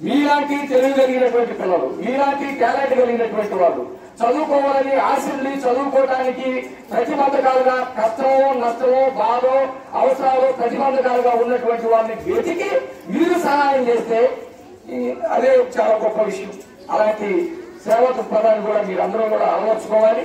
మీలాంటి తెలివి కలిగినటువంటి పిల్లలు, మీలాంటి టాలెంట్ కలిగినటువంటి వాళ్ళు చదువుకోవాలని ఆశల్ని చదువుకోవడానికి ప్రతిబంధకాలుగా కష్టమో నష్టమో బాధో అవసరాలు ప్రతిబంధకాలుగా ఉన్నటువంటి వారిని వెతికి మీరు సహాయం చేస్తే అదే చాలా గొప్ప విషయం. అలాంటి సేవా దృక్పథాన్ని కూడా మీరందరూ కూడా అలవర్చుకోవాలి.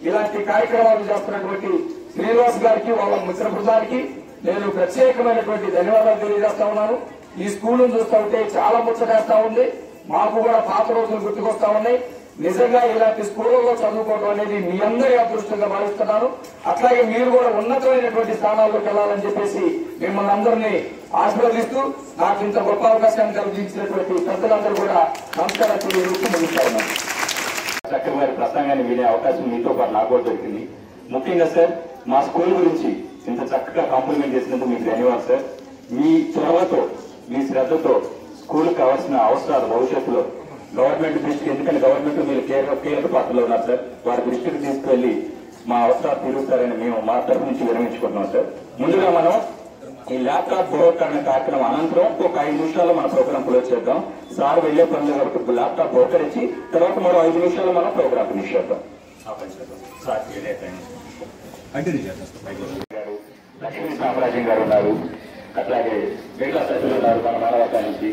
ఇలాంటి కార్యక్రమాలు చేస్తున్నటువంటి శ్రీనివాస్ గారికి వాళ్ళ మిత్ర బృందానికి నేను ప్రత్యేకమైనటువంటి ధన్యవాదాలు తెలియజేస్తా ఉన్నాను. ఈ స్కూల్ను చూస్తూ ఉంటే చాలా ముచ్చటేస్తా ఉంది. మాకు కూడా పాత రోజులు గుర్తుకొస్తా ఉన్నాయి. నిజంగా ఇలాంటి స్కూళ్ళలో చదువుకోవడం అనేది మీ అందరి అదృష్టంగా భావిస్తున్నాను. అట్లాగే మీరు కూడా ఉన్నతమైనటువంటి స్థానాల్లోకి వెళ్లాలని చెప్పేసి మిమ్మల్ని అందరినీ ఆశీర్వదిస్తూ నాకు ఇంత గొప్ప అవకాశాన్ని కలిగించినటువంటి పెద్దలందరూ కూడా నమస్కారం తెలియజేస్తూ ముగిస్తా ఉన్నాను. చక్కగా వారి ప్రసంగాన్ని వినే అవకాశం మీతో పాటు నాకు కూడా దొరికింది. ముఖ్యంగా సార్ మా స్కూల్ గురించి ఇంత చక్కగా కాంప్లిమెంట్ చేసినందుకు మీకు ధన్యవాదాలు సార్. మీ చొరవతో మీ శ్రద్ధతో స్కూల్ కావాల్సిన అవసరాలు భవిష్యత్తులో గవర్నమెంట్ దృష్టికి, ఎందుకంటే గవర్నమెంట్ మీరు కీలక పాత్రలో ఉన్నారు సార్, వారి దృష్టికి తీసుకువెళ్లి మా అవసరాలు తీరుస్తారని మేము మా తరఫు నుంచి విరమించుకుంటున్నాం సార్. ముందుగా మనం ఈ ల్యాప్టాప్ బహుకరణ కార్యక్రమం అనంతరం ఒక 5 నిమిషాల్లో మన ప్రోగ్రాం క్లోజ్ చేద్దాం. సార్ వెళ్లే పనులు కాబట్టి ల్యాప్టాప్ బహుకరించి తర్వాత మరో 5 నిమిషాల్లో మనం ప్రోగ్రాం ఫినిష్ చేద్దాం. లక్ష్మీ సామ్రాజ్యం గారు ఉన్నారు, అట్లాగే వీళ్ళ సభ్యులు ఉన్నారు మన మానవత నుంచి.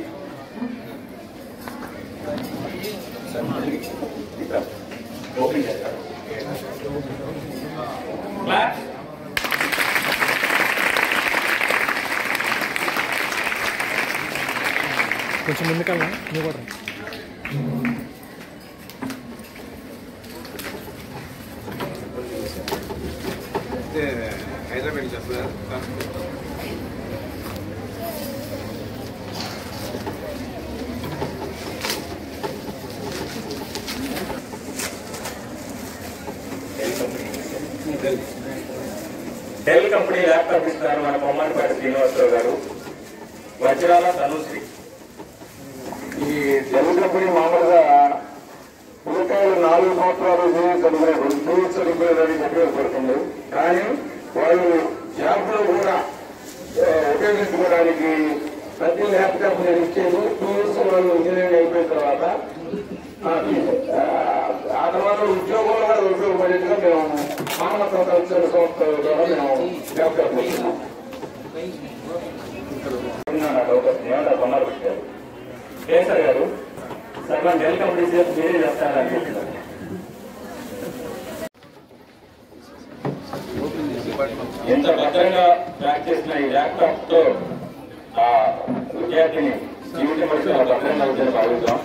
ఓపెన్ చేస్తారు. కొంచెం ముందుకల్లా నువ్వు కూడా హైదరాబాద్ చేస్తారు. డెల్ కంపెనీ ల్యాప్టాప్ ఇస్తున్నారు మన బొమ్మనపాటి శ్రీనివాసరావు గారు, వజ్రాల తనుశ్రీ. ఈ డెల్ కంపెనీ మామూలుగా పిల్లకాయలు 4 సంవత్సరాలు చదువుకునేదని ఉపయోగపడుతుంది. కానీ వాళ్ళు జాబ్ లో కూడా ఉపయోగించుకోవడానికి ప్రతి ల్యాప్టాప్ నేను ఇచ్చేది 2 years వాళ్ళు ఇంజనీరింగ్ అయిపోయిన తర్వాత ఆ తర్వాత ఉద్యోగంలో కూడా ఉపయోగపడేట్టుగా మేము మానవ కల్చర్ సంస్థ ద్వారా మేము ల్యాప్టాప్ ఇస్తున్నాం. బొమ్మలు పెట్టారు కేసర్ గారు. సగం డెల్ కంపెనీ మీరే చేస్తారనుకుంటున్నారు. ఎంత భద్రంగా ప్యాక్ చేసిన ఈ ల్యాప్టాప్ తో ఆ విద్యార్థిని జీవితం వరకు చాలా భద్రంగా ఉందని భావిద్దాం.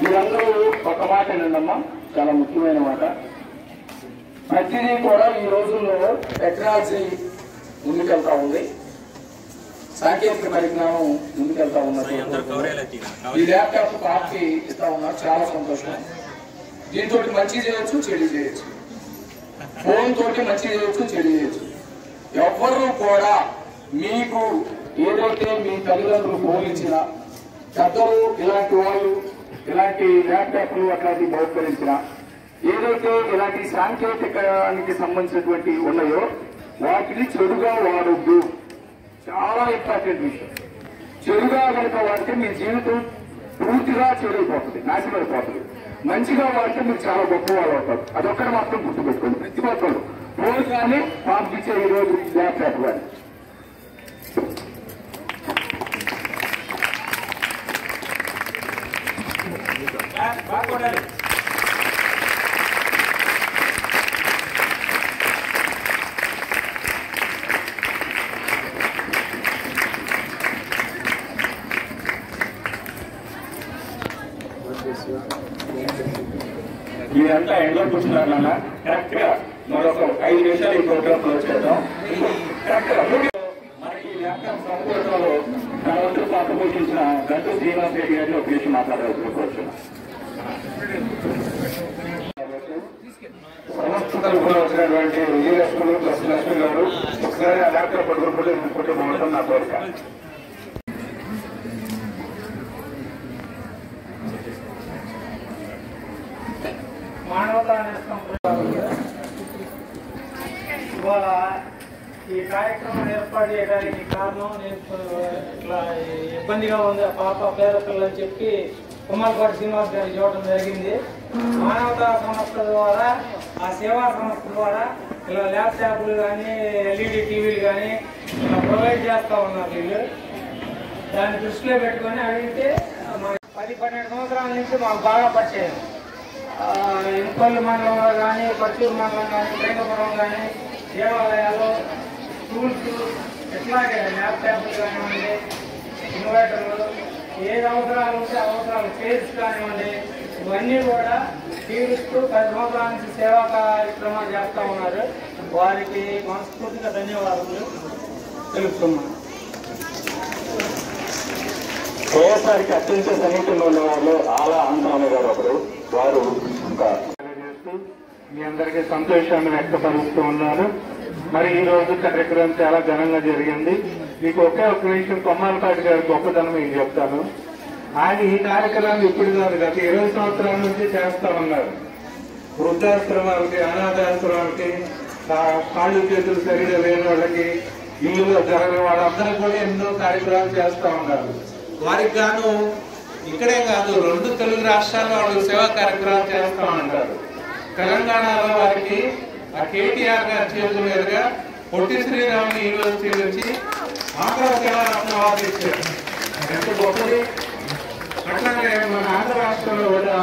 మీరందరూ ఒక మాట ఏంటమ్మా, చాలా ముఖ్యమైన మాట. ప్రతిదీ కూడా ఈ రోజుల్లో టెక్నాలజీ ముందుకెళ్తా ఉంది, సాంకేతిక పరిజ్ఞానం ముందుకెళ్తా ఉన్నది. ఈ ల్యాప్టాప్ పార్టీ ఇస్తా ఉన్నారు, చాలా సంతోషం. దీంతో మంచి చేయొచ్చు, చెడు చేయొచ్చు. ఫోన్ తోటి మంచి చేయొచ్చు, చెడు చేయొచ్చు. ఎవ్వరూ కూడా మీకు ఏదైతే మీ తల్లిదండ్రులు ఫోన్ ఇచ్చినా, పెద్దలు ఇలాంటి వాళ్ళు ఇలాంటి ల్యాప్టాప్లు అట్లాంటి బహుకరించిన ఏదైతే ఇలాంటి సాంకేతికానికి సంబంధించినటువంటి ఉన్నాయో వాటిని చెడుగా వాడొద్దు. చాలా ఇంపార్టెంట్ విషయం. చెడుగా కనుక వాడితే మీ జీవితం పూర్తిగా చెడైపోతుంది, నాశనమైపోతుంది. మంచిగా వాడితే మీరు చాలా గొప్ప వాళ్ళు అవుతారు. అదొక్కటి మాత్రం గుర్తుపెట్టుకోండి. ప్రతి ఒక్కరు ఫోన్ కానీ పంపించే ఈ రోజు ల్యాప్టాప్ కానీ. మీరంతా ఎండలో కూర్చున్నారు నాన్న. కరెక్ట్ గా మరొక 5 నిమిషాలు ఈ ప్రోగ్రామ్ క్లోజ్ చేద్దాం. కరెక్ట్ గా మనకి ల్యాప్టాప్ సమకూర్చడంలో తన వంతు పాత్ర పోషించిన గంటు శ్రీనివాస్ రెడ్డి గారిని ఒక విషయం మాట్లాడాల్సిన కోరుతున్నాను. సంస్థ తరఫున వచ్చినటువంటి విజయలక్ష్మి లక్ష్మి గారు ఒకసారి ఆ ల్యాప్టాప్ పట్టుకుంటే బాగుంటుంది నా కోరిక. ఇవాళ ఈ కార్యక్రమం ఏర్పాటు చేయడానికి కారణం నేను ఇట్లా ఇబ్బందిగా ఉంది ఆ పాప పేద పిల్లలని చెప్పి కుమ్మలపాటి శ్రీనివాస్ గారికి చూడటం జరిగింది. మానవతా సంస్థ ద్వారా ఆ సేవా సంస్థ ద్వారా ఇలా ల్యాప్టాప్లు కానీ ఎల్ఈడి టీవీలు కానీ ఇలా ప్రొవైడ్ చేస్తూ ఉన్నారు వీళ్ళు. దాన్ని దృష్టిలో పెట్టుకొని అడిగితే 10-12 సంవత్సరాల నుంచి మాకు బాగా పరిచయం. ఇంకొల్లు మండలంలో కానీ పర్చూరు మండలం కానీ శ్రీకాకుళం కానీ దేవాలయాల్లో టూల్స్ ఇట్లాగే ల్యాప్టాప్లు కానివ్వండి, ఇన్వర్టర్లు, ఏది అవసరాలు ఉంటే అవసరాలు చైర్స్ కానివ్వండి, ఇవన్నీ కూడా తీరుస్తూ 10 సంవత్సరాల నుంచి సేవా కార్యక్రమాలు చేస్తూ ఉన్నారు. వారికి మనస్ఫూర్తిగా ధన్యవాదాలు తెలుపుతున్నాను. వైఎస్ఆర్కి అత్యంత సన్నిహితంగా ఉన్న వాళ్ళు ఆలా ఆంధ్రామ గారు ఒకరు. వారు ఇంకా మీ అందరికీ సంతోషాన్ని వ్యక్తపరుస్తూ ఉన్నాను. మరి ఈ రోజు కార్యక్రమం చాలా ఘనంగా జరిగింది. మీకు ఒకే ఒక విషయం కొమ్మాలపాటి గారి గొప్పతనం మీకు చెప్తాను. ఆయన ఈ కార్యక్రమాన్ని ఇప్పుడు కాదు, గత 20 సంవత్సరాల నుంచి చేస్తా ఉన్నారు. వృద్ధాశ్రమాలకి, అనాథాశ్రమాలకి, కాళ్ళు చేతులు సరిగా లేని వాళ్ళకి, ఇల్లులో జరగని వాళ్ళందరూ కూడా ఎన్నో కార్యక్రమాలు చేస్తా ఉన్నారు. వారికి గాను ఇక్కడే కాదు 2 తెలుగు రాష్ట్రాల్లో వాళ్ళు సేవా కార్యక్రమాలు చేస్తా ఉంటారు. తెలంగాణలో వారికి ఆ కేటీఆర్ గారి చేతుల మీదుగా పొట్టి శ్రీరాములు యూనివర్సిటీ నుంచి ఆంధ్ర సేవారత్న అవార్డు ఇచ్చారు. ఎంత గొప్పది. అట్లాగే మన ఆంధ్ర రాష్ట్రంలో కూడా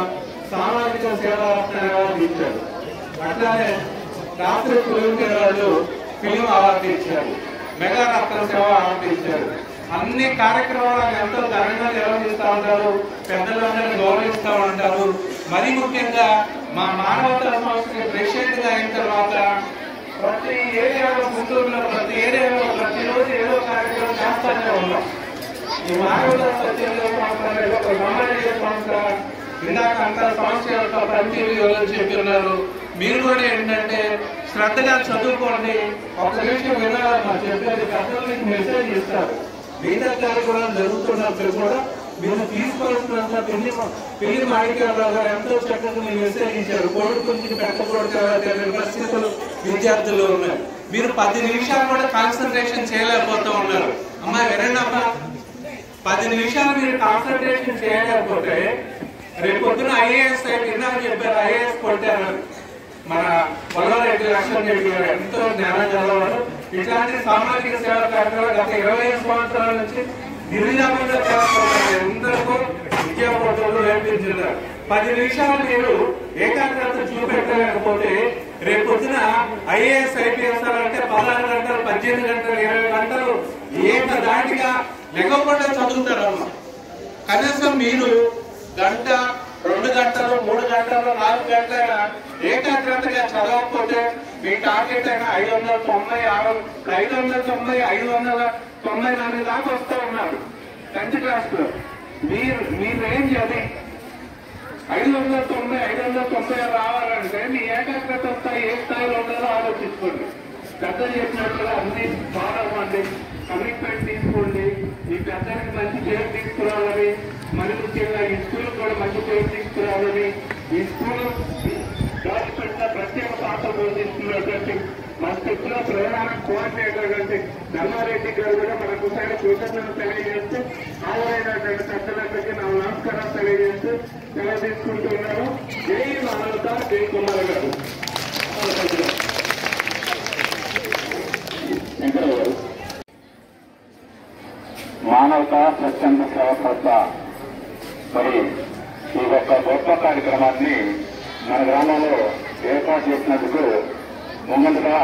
సామాజిక సేవారత్న అవార్డు ఇచ్చారు. అట్లానే రాష్ట్ర వాళ్ళు ఫిలిం అవార్డు ఇచ్చారు. మెగా రత్న సేవ అవార్డు ఇచ్చారు. అన్ని కార్యక్రమాలను ఎంతో ఘనంగా నిర్వహిస్తూ ఉంటారు. పెద్దలందరినీ గౌరవిస్తూ ఉంటారు. మరీ ముఖ్యంగా మా మానవతా సంస్థకి ప్రెసిడెంట్ గా అయిన తర్వాత ప్రతి ఏరియాలో, గుంటూరులో ప్రతి ఏరియాలో ప్రతిరోజు ఏదో కార్యక్రమం చేస్తూనే ఉన్నాం. ఈ మానవతా సత్యంలో సంస్థ ఇందాక అంతా సంస్థ యొక్క పనితీరు చెప్తున్నారు. మీరు కూడా ఏంటంటే శ్రద్ధగా చదువుకోండి. ఒక విషయం వినాలమ్మా చెప్పేది, పెద్దలు మీకు మెసేజ్ ఇస్తారు. మిగతా కార్యక్రమాలు జరుగుతున్నప్పుడు కూడా మీరు తీసుకోవాల్సినంత పెళ్లి మాణిక్యాలరావు గారు ఎంతో చక్కగా మీరు మెసేజ్ ఇచ్చారు. కోడుకుంటికి పెట్టకూడదు తెలియని పరిస్థితులు విద్యార్థులు ఉన్నారు. మీరు 10 నిమిషాలు కూడా కాన్సన్ట్రేషన్ చేయలేకపోతూ ఉన్నారు. అమ్మాయి వినండమ్మా, 10 నిమిషాలు మీరు కాన్సన్ట్రేషన్ చేయలేకపోతే రేపు పొద్దున ఐఏఎస్ ఇందాక చెప్పారు, ఐఏఎస్ కొట్టారు. మన వల్లరెడ్డి లక్ష్మణ్ రెడ్డి గారు ఎంతో జ్ఞానం చదవారు. ఇట్లాంటి సామాజిక సేవా కార్యక్రమాలు గత 25 సంవత్సరాల నుంచి నిర్విరామంగా చేస్తున్నారు. ఎందరికో విద్యా పోటీలు నేర్పించారు. 10 నిమిషాలు మీరు ఏకాగ్రత చూపెట్టలేకపోతే రేపు పొద్దున ఐఏఎస్ ఐపీఎస్ అంటే 16 గంటలు, 18 గంటలు, 20 గంటలు ఏకదాటిగా లెగకుండా చదువుతారమ్మా. కనీసం మీరు గంట, 2 గంటలు, 3 గంటలు, 4 గంటల ఏకాగ్రతగా చదవకపోతే మీ టార్గెట్ అయినా 590 దాకా వస్తూ ఉన్నారు 10th క్లాస్ లో. మీ రేంజ్ అది 590 రావాలంటే మీ ఏకాగ్రత స్థాయి ఏ స్థాయిలో ఉండాలో ఆలోచించుకోండి. పెద్దలు చెప్పినట్టుగా అన్ని ఫాలో అవ్వండి, కమిట్మెంట్ తీసుకోండి. ఈ పెద్దలకి మంచి పేరు తీసుకురావాలని, మరి ముఖ్యంగా ఈ స్కూల్ కూడా మంచి పేరు తీసుకురావాలని, ఈ స్కూల్ పెట్టిన ప్రత్యేక పాత్ర పోషిస్తున్నటువంటి మన చెప్పిన ప్రధాన కోఆర్డినేటర్ గారి ధర్మారెడ్డి గారు కూడా మనకు కృతజ్ఞతలు తెలియజేస్తూ, ఆదరైనటువంటి పెద్దలందరికీ నా నమస్కారం తెలియజేస్తూ సెలవు తీసుకుంటున్నారు. జై మానవత, జై కుమార్ గారు. మానవత స్వచ్ఛంద సేవ సంస్థ మరి ఈ యొక్క గొప్ప కార్యక్రమాన్ని మన గ్రామంలో ఏర్పాటు చేసినందుకు ముందుగా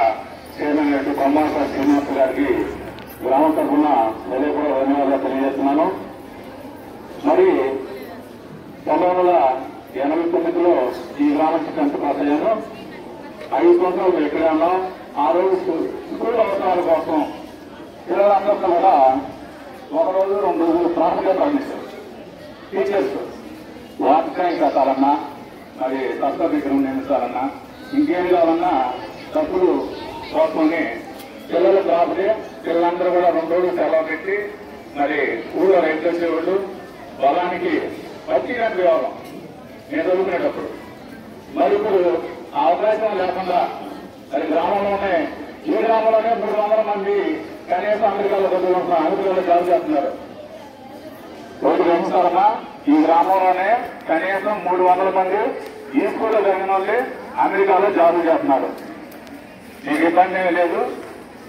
చైర్మన్ రెడ్డి కొమ్మాలపాటి శ్రీనివాస్ గారికి గ్రామం తరఫున కూడా ధన్యవాదాలు తెలియజేస్తున్నాను. మరి 1989లో ఈ గ్రామానికి పాస్ అయ్యాను. 5 సంవత్సరాలు ఇక్కడే ఉన్నాం. ఆ రోజు స్కూల్ అవసరాల కోసం పిల్లలందరికీ కూడా 1 రోజు 2 రోజులు ప్రాంతంగా పండిస్తారు టీచర్స్. వాటర్ ట్యాంక్ కట్టాలన్నా, మరి తక్కువ విగ్రహం నిర్మించాలన్నా, ఇంకేం కావాలన్నా డబ్బులు కోసుకొని పిల్లలు కాబట్టి పిల్లలందరూ కూడా 2 రోజులు సెలవు పెట్టి మరి ఊళ్ళో రైతు వచ్చేవాళ్ళు పొలానికి పచ్చి గంటలు కావాలి నేను చదువుకునేటప్పుడు. మరి ఇప్పుడు ఆ అవకాశం లేకుండా మరి గ్రామంలోనే గ్రామంలోనే 300 మంది కనీసం అమెరికాలో చదువుకుంటున్నారు, అమెరికాలో జాబ్ చేస్తున్నారు. ఒకటి గమనిస్తారమ్మా, ఈ గ్రామంలోనే కనీసం 300 మంది ఈ స్కూల్లో జరిగిన వాళ్ళే అమెరికాలో జాబ్ చేస్తున్నారు. మీకు ఇబ్బంది ఏమీ లేదు.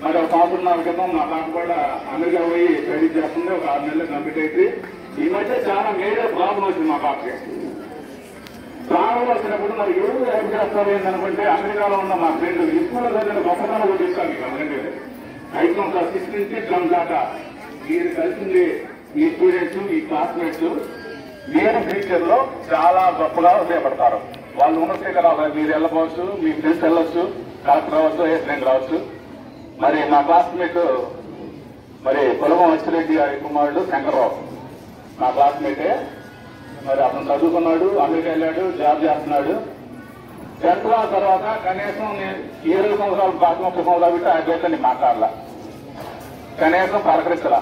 మరి ఒక సంవత్సరం క్రితం మా పాప కూడా అమెరికా పోయి స్టడీ చేస్తుంది. ఒక 6 నెలలు కంప్లీట్ అయితే ఈ మధ్య చాలా మేజర్ ప్రాబ్లం వచ్చింది మా పాపకి. ప్రాబ్లం వచ్చినప్పుడు మరి ఎవరు హెల్ప్ చేస్తారు ఏంటనుకుంటే అమెరికాలో ఉన్న మా ఫ్రెండ్ ఈ స్కూల్లో చదివిన గొప్పతనం కూడా ఇస్తాను మీకు అమరండి. 5 సంవత్సరాలు 6 నుంచి 10 దాకా మీరు కలిసింది ఈ స్టూడెంట్స్, ఈ క్లాస్మేట్స్ మీరు ఫ్యూచర్ లో చాలా గొప్పగా ఉపయోగపడతారు. వాళ్ళు ఉన్నట్టే రావాలి, మీరు వెళ్ళవచ్చు, మీ ఫ్రెండ్స్ వెళ్ళొచ్చు, కలెక్టర్ రావచ్చు, ఏ ఫ్రెండ్ రావచ్చు. మరి మా క్లాస్మేట్ మరి పొలవం అచ్చిరెడ్డి గారి కుమారుడు శంకర్రావు నా క్లాస్మేటే. మరి అతను చదువుకున్నాడు, అమెరికా వెళ్ళాడు, జాబ్ చేస్తున్నాడు. 10th క్లాస్ తర్వాత కనీసం 20 సంవత్సరాలు 30 సంవత్సరాలు పెట్టి ఆ అబ్బాయితో నేను మాట్లాడాల, కనీసం పలకరించలా.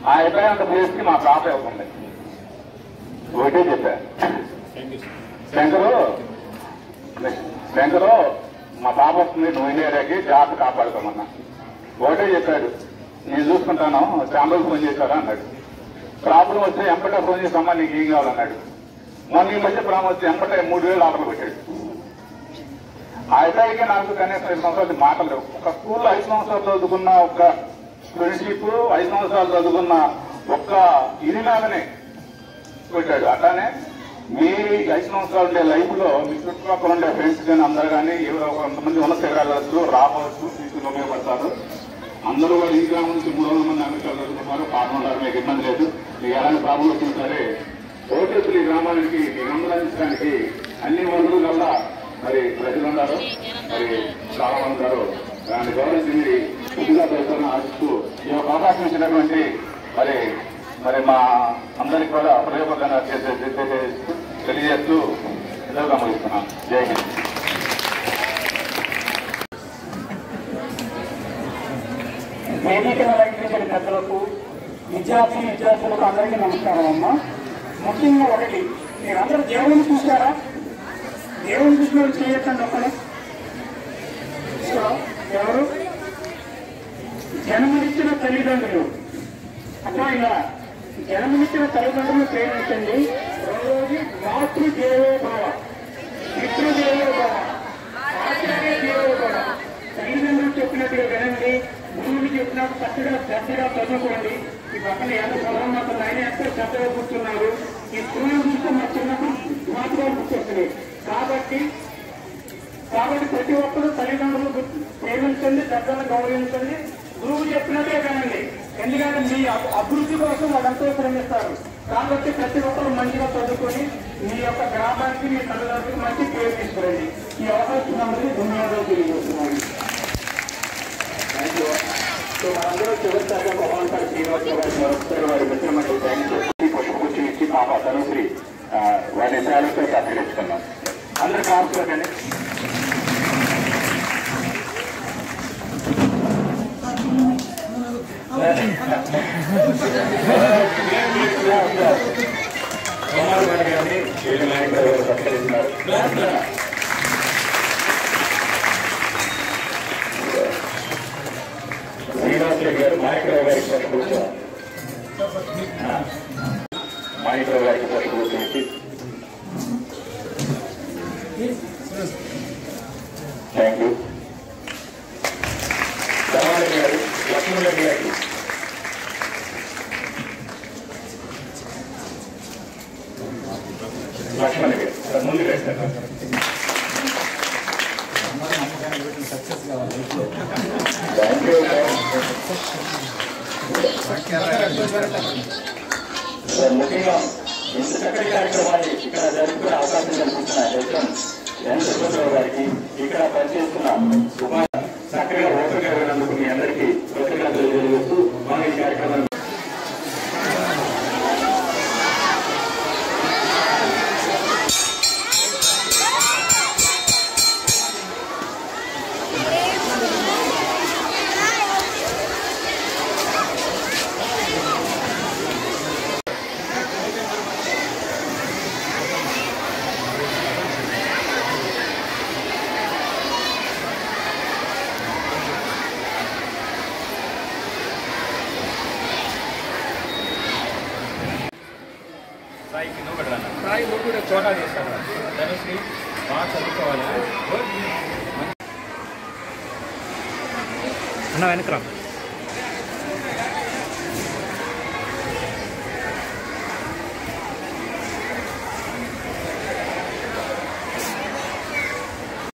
ఆ అబ్బాయి అంత ప్లేస్ కి మా పాప ఇవ్వకుండా ఒకటే చెప్పా, శంకరు మా పాప వస్తుంది, నువ్వు ఇండియాకి జాబ్ కాపాడుకోమన్నా. ఒకటే చెప్పాడు, నేను చూసుకుంటాను, ఛాంబర్కి ఫోన్ చేశారా అన్నాడు. ప్రాబ్లం వస్తే ఎంపటే ఫోన్ చేసామా, నీకు ఏం కావాలన్నాడు. మొన్న ఈ మధ్య ప్రాబ్లం వస్తే ఎంపటే 3000 ఆటలు పెట్టాడు. ఆ అబ్బాయికి నాకు కనీసం 5 సంవత్సరాలు మాటలు లేవు. ఒక స్కూల్లో 5 సంవత్సరాలు చదువుకున్న ఒక ఫ్రెండ్షిప్, 5 సంవత్సరాలు చదువుకున్న ఒక్క ఇరిలాగానే పెట్టాడు. అట్లానే మీ 5 సంవత్సరాలు ఉండే లైఫ్ లో మీ చుట్టుపక్కల ఉండే ఫ్రెండ్స్ కానీ అందరు కానీ ఎవరో కొంతమంది ఉన్న శిఖరాలు రావచ్చు, తీసుకుని ఉపయోగపడతారు. అందరూ కూడా ఈ గ్రామం నుంచి 300 మంది అమెరికాలో చదువుకున్నారు, పాల్గొన్నారు. మీకు ఇబ్బంది లేదు. మీకు ఎలాంటి ప్రాబ్లం వచ్చినా సరే ఓటేసులు ఈ గ్రామానికి మీకు అందరించడానికి అన్ని వనరులు వల్ల మరి ప్రజలు ఉన్నారు, మరి చాలా మంది ఉన్నారు. దాన్ని గౌరవించి మీరు పూర్తిగా చేస్తారని ఆశిస్తూ ఈ యొక్క అవకాశం ఇచ్చినటువంటి మరి మా అందరికి కూడా ప్రయోగంగా తెలియజేస్తూ ఇలా గమనిస్తున్నాను. జై హింద్. వేదికను అలంకరించిన పెద్దలకు, విద్యార్థులకు అందరికీ నమస్కారం అమ్మా. ముఖ్యంగా ఒకటి, మీరందరూ దేవుడిని చూశారా? దేవుని చూసినప్పుడు చేయొచ్చండి ఒక్కడే. ఎవరు? జన్మనిచ్చిన తల్లిదండ్రులు. అట్లా ఇలా జన్మనిచ్చిన తల్లిదండ్రులు ప్రేమించండి. రెండోది మాతృదేవో భవ, పితృదేవో భవ, ఆచార్య దేవో భవ. తల్లిదండ్రులు చెప్పినట్టుగా వినండి, గురువులు చెప్పినట్టు చక్కగా శ్రద్ధగా చదువుకోండి. ఈ పక్కన ఎంత చదవమంటారు, ఆయన ఎంత శ్రద్ధగా కూర్చున్నారు. ఈ స్కూల్ చూస్తే మా చిన్నప్పుడు మాటగా గుర్తొస్తున్నాయి. కాబట్టి ప్రతి ఒక్కరూ తల్లిదండ్రులు ప్రేమించండి, పెద్దలను గౌరవించండి, గురువు చెప్పినట్టే వినండి. ఎందుకంటే మీ అభివృద్ధి కోసం వాళ్ళంతా శ్రమిస్తారు. కాబట్టి ప్రతి ఒక్కరు మంచిగా చదువుకొని మీ యొక్క గ్రామానికి, మీ తల్లిదండ్రులకు మంచి పేరు తీసుకురండి. ఈ అవకాశం అందరికీ ధన్యవాదాలు తెలియజేస్తున్నాను. మనందరూ చివరిసారిగా భగవాన్ శ్రీనివాసరావు గారి మరొకసారి వారి మిత్రమండలి థ్యాంక్స్ పుష్పగుచ్చి ఇచ్చి పాప తనుశ్రీ వారి సేవలతో సత్కరించుకున్నాం. అందరూ కాసుకోకండి. శ్రీనివాసరావు గారు మాణికరావు గారికి పుష్పగుచ్చారు. మాణికరావు గారికి పుష్పగుచ్చి థ్యాంక్ యూ. ధర్మారెడ్డి గారు, లక్ష్మణరెడ్డి గారికి లక్ష్మణ్ గారు ముందు వేస్తారు. Thank you sir. ముఖ్యంగా ఇంత చక్కటి కార్యక్రమాన్ని ఇక్కడ జరుపుకునే అవకాశం కల్పిస్తున్న ఎన్ సుబ్బారావు గారికి, ఇక్కడ పనిచేస్తున్న చక్కగా ఓపిక జరిగినందుకు మీ అందరికీ కృతజ్ఞతలు తెలియజేస్తూ మన ఈ కార్యక్రమాన్ని సాయికి నువ్వు కూడా సాయి నువ్వు కూడా చోటా చేస్తాను ధనుశ్రీ బాగా చదువుకోవాలి అన్న వెనక్రా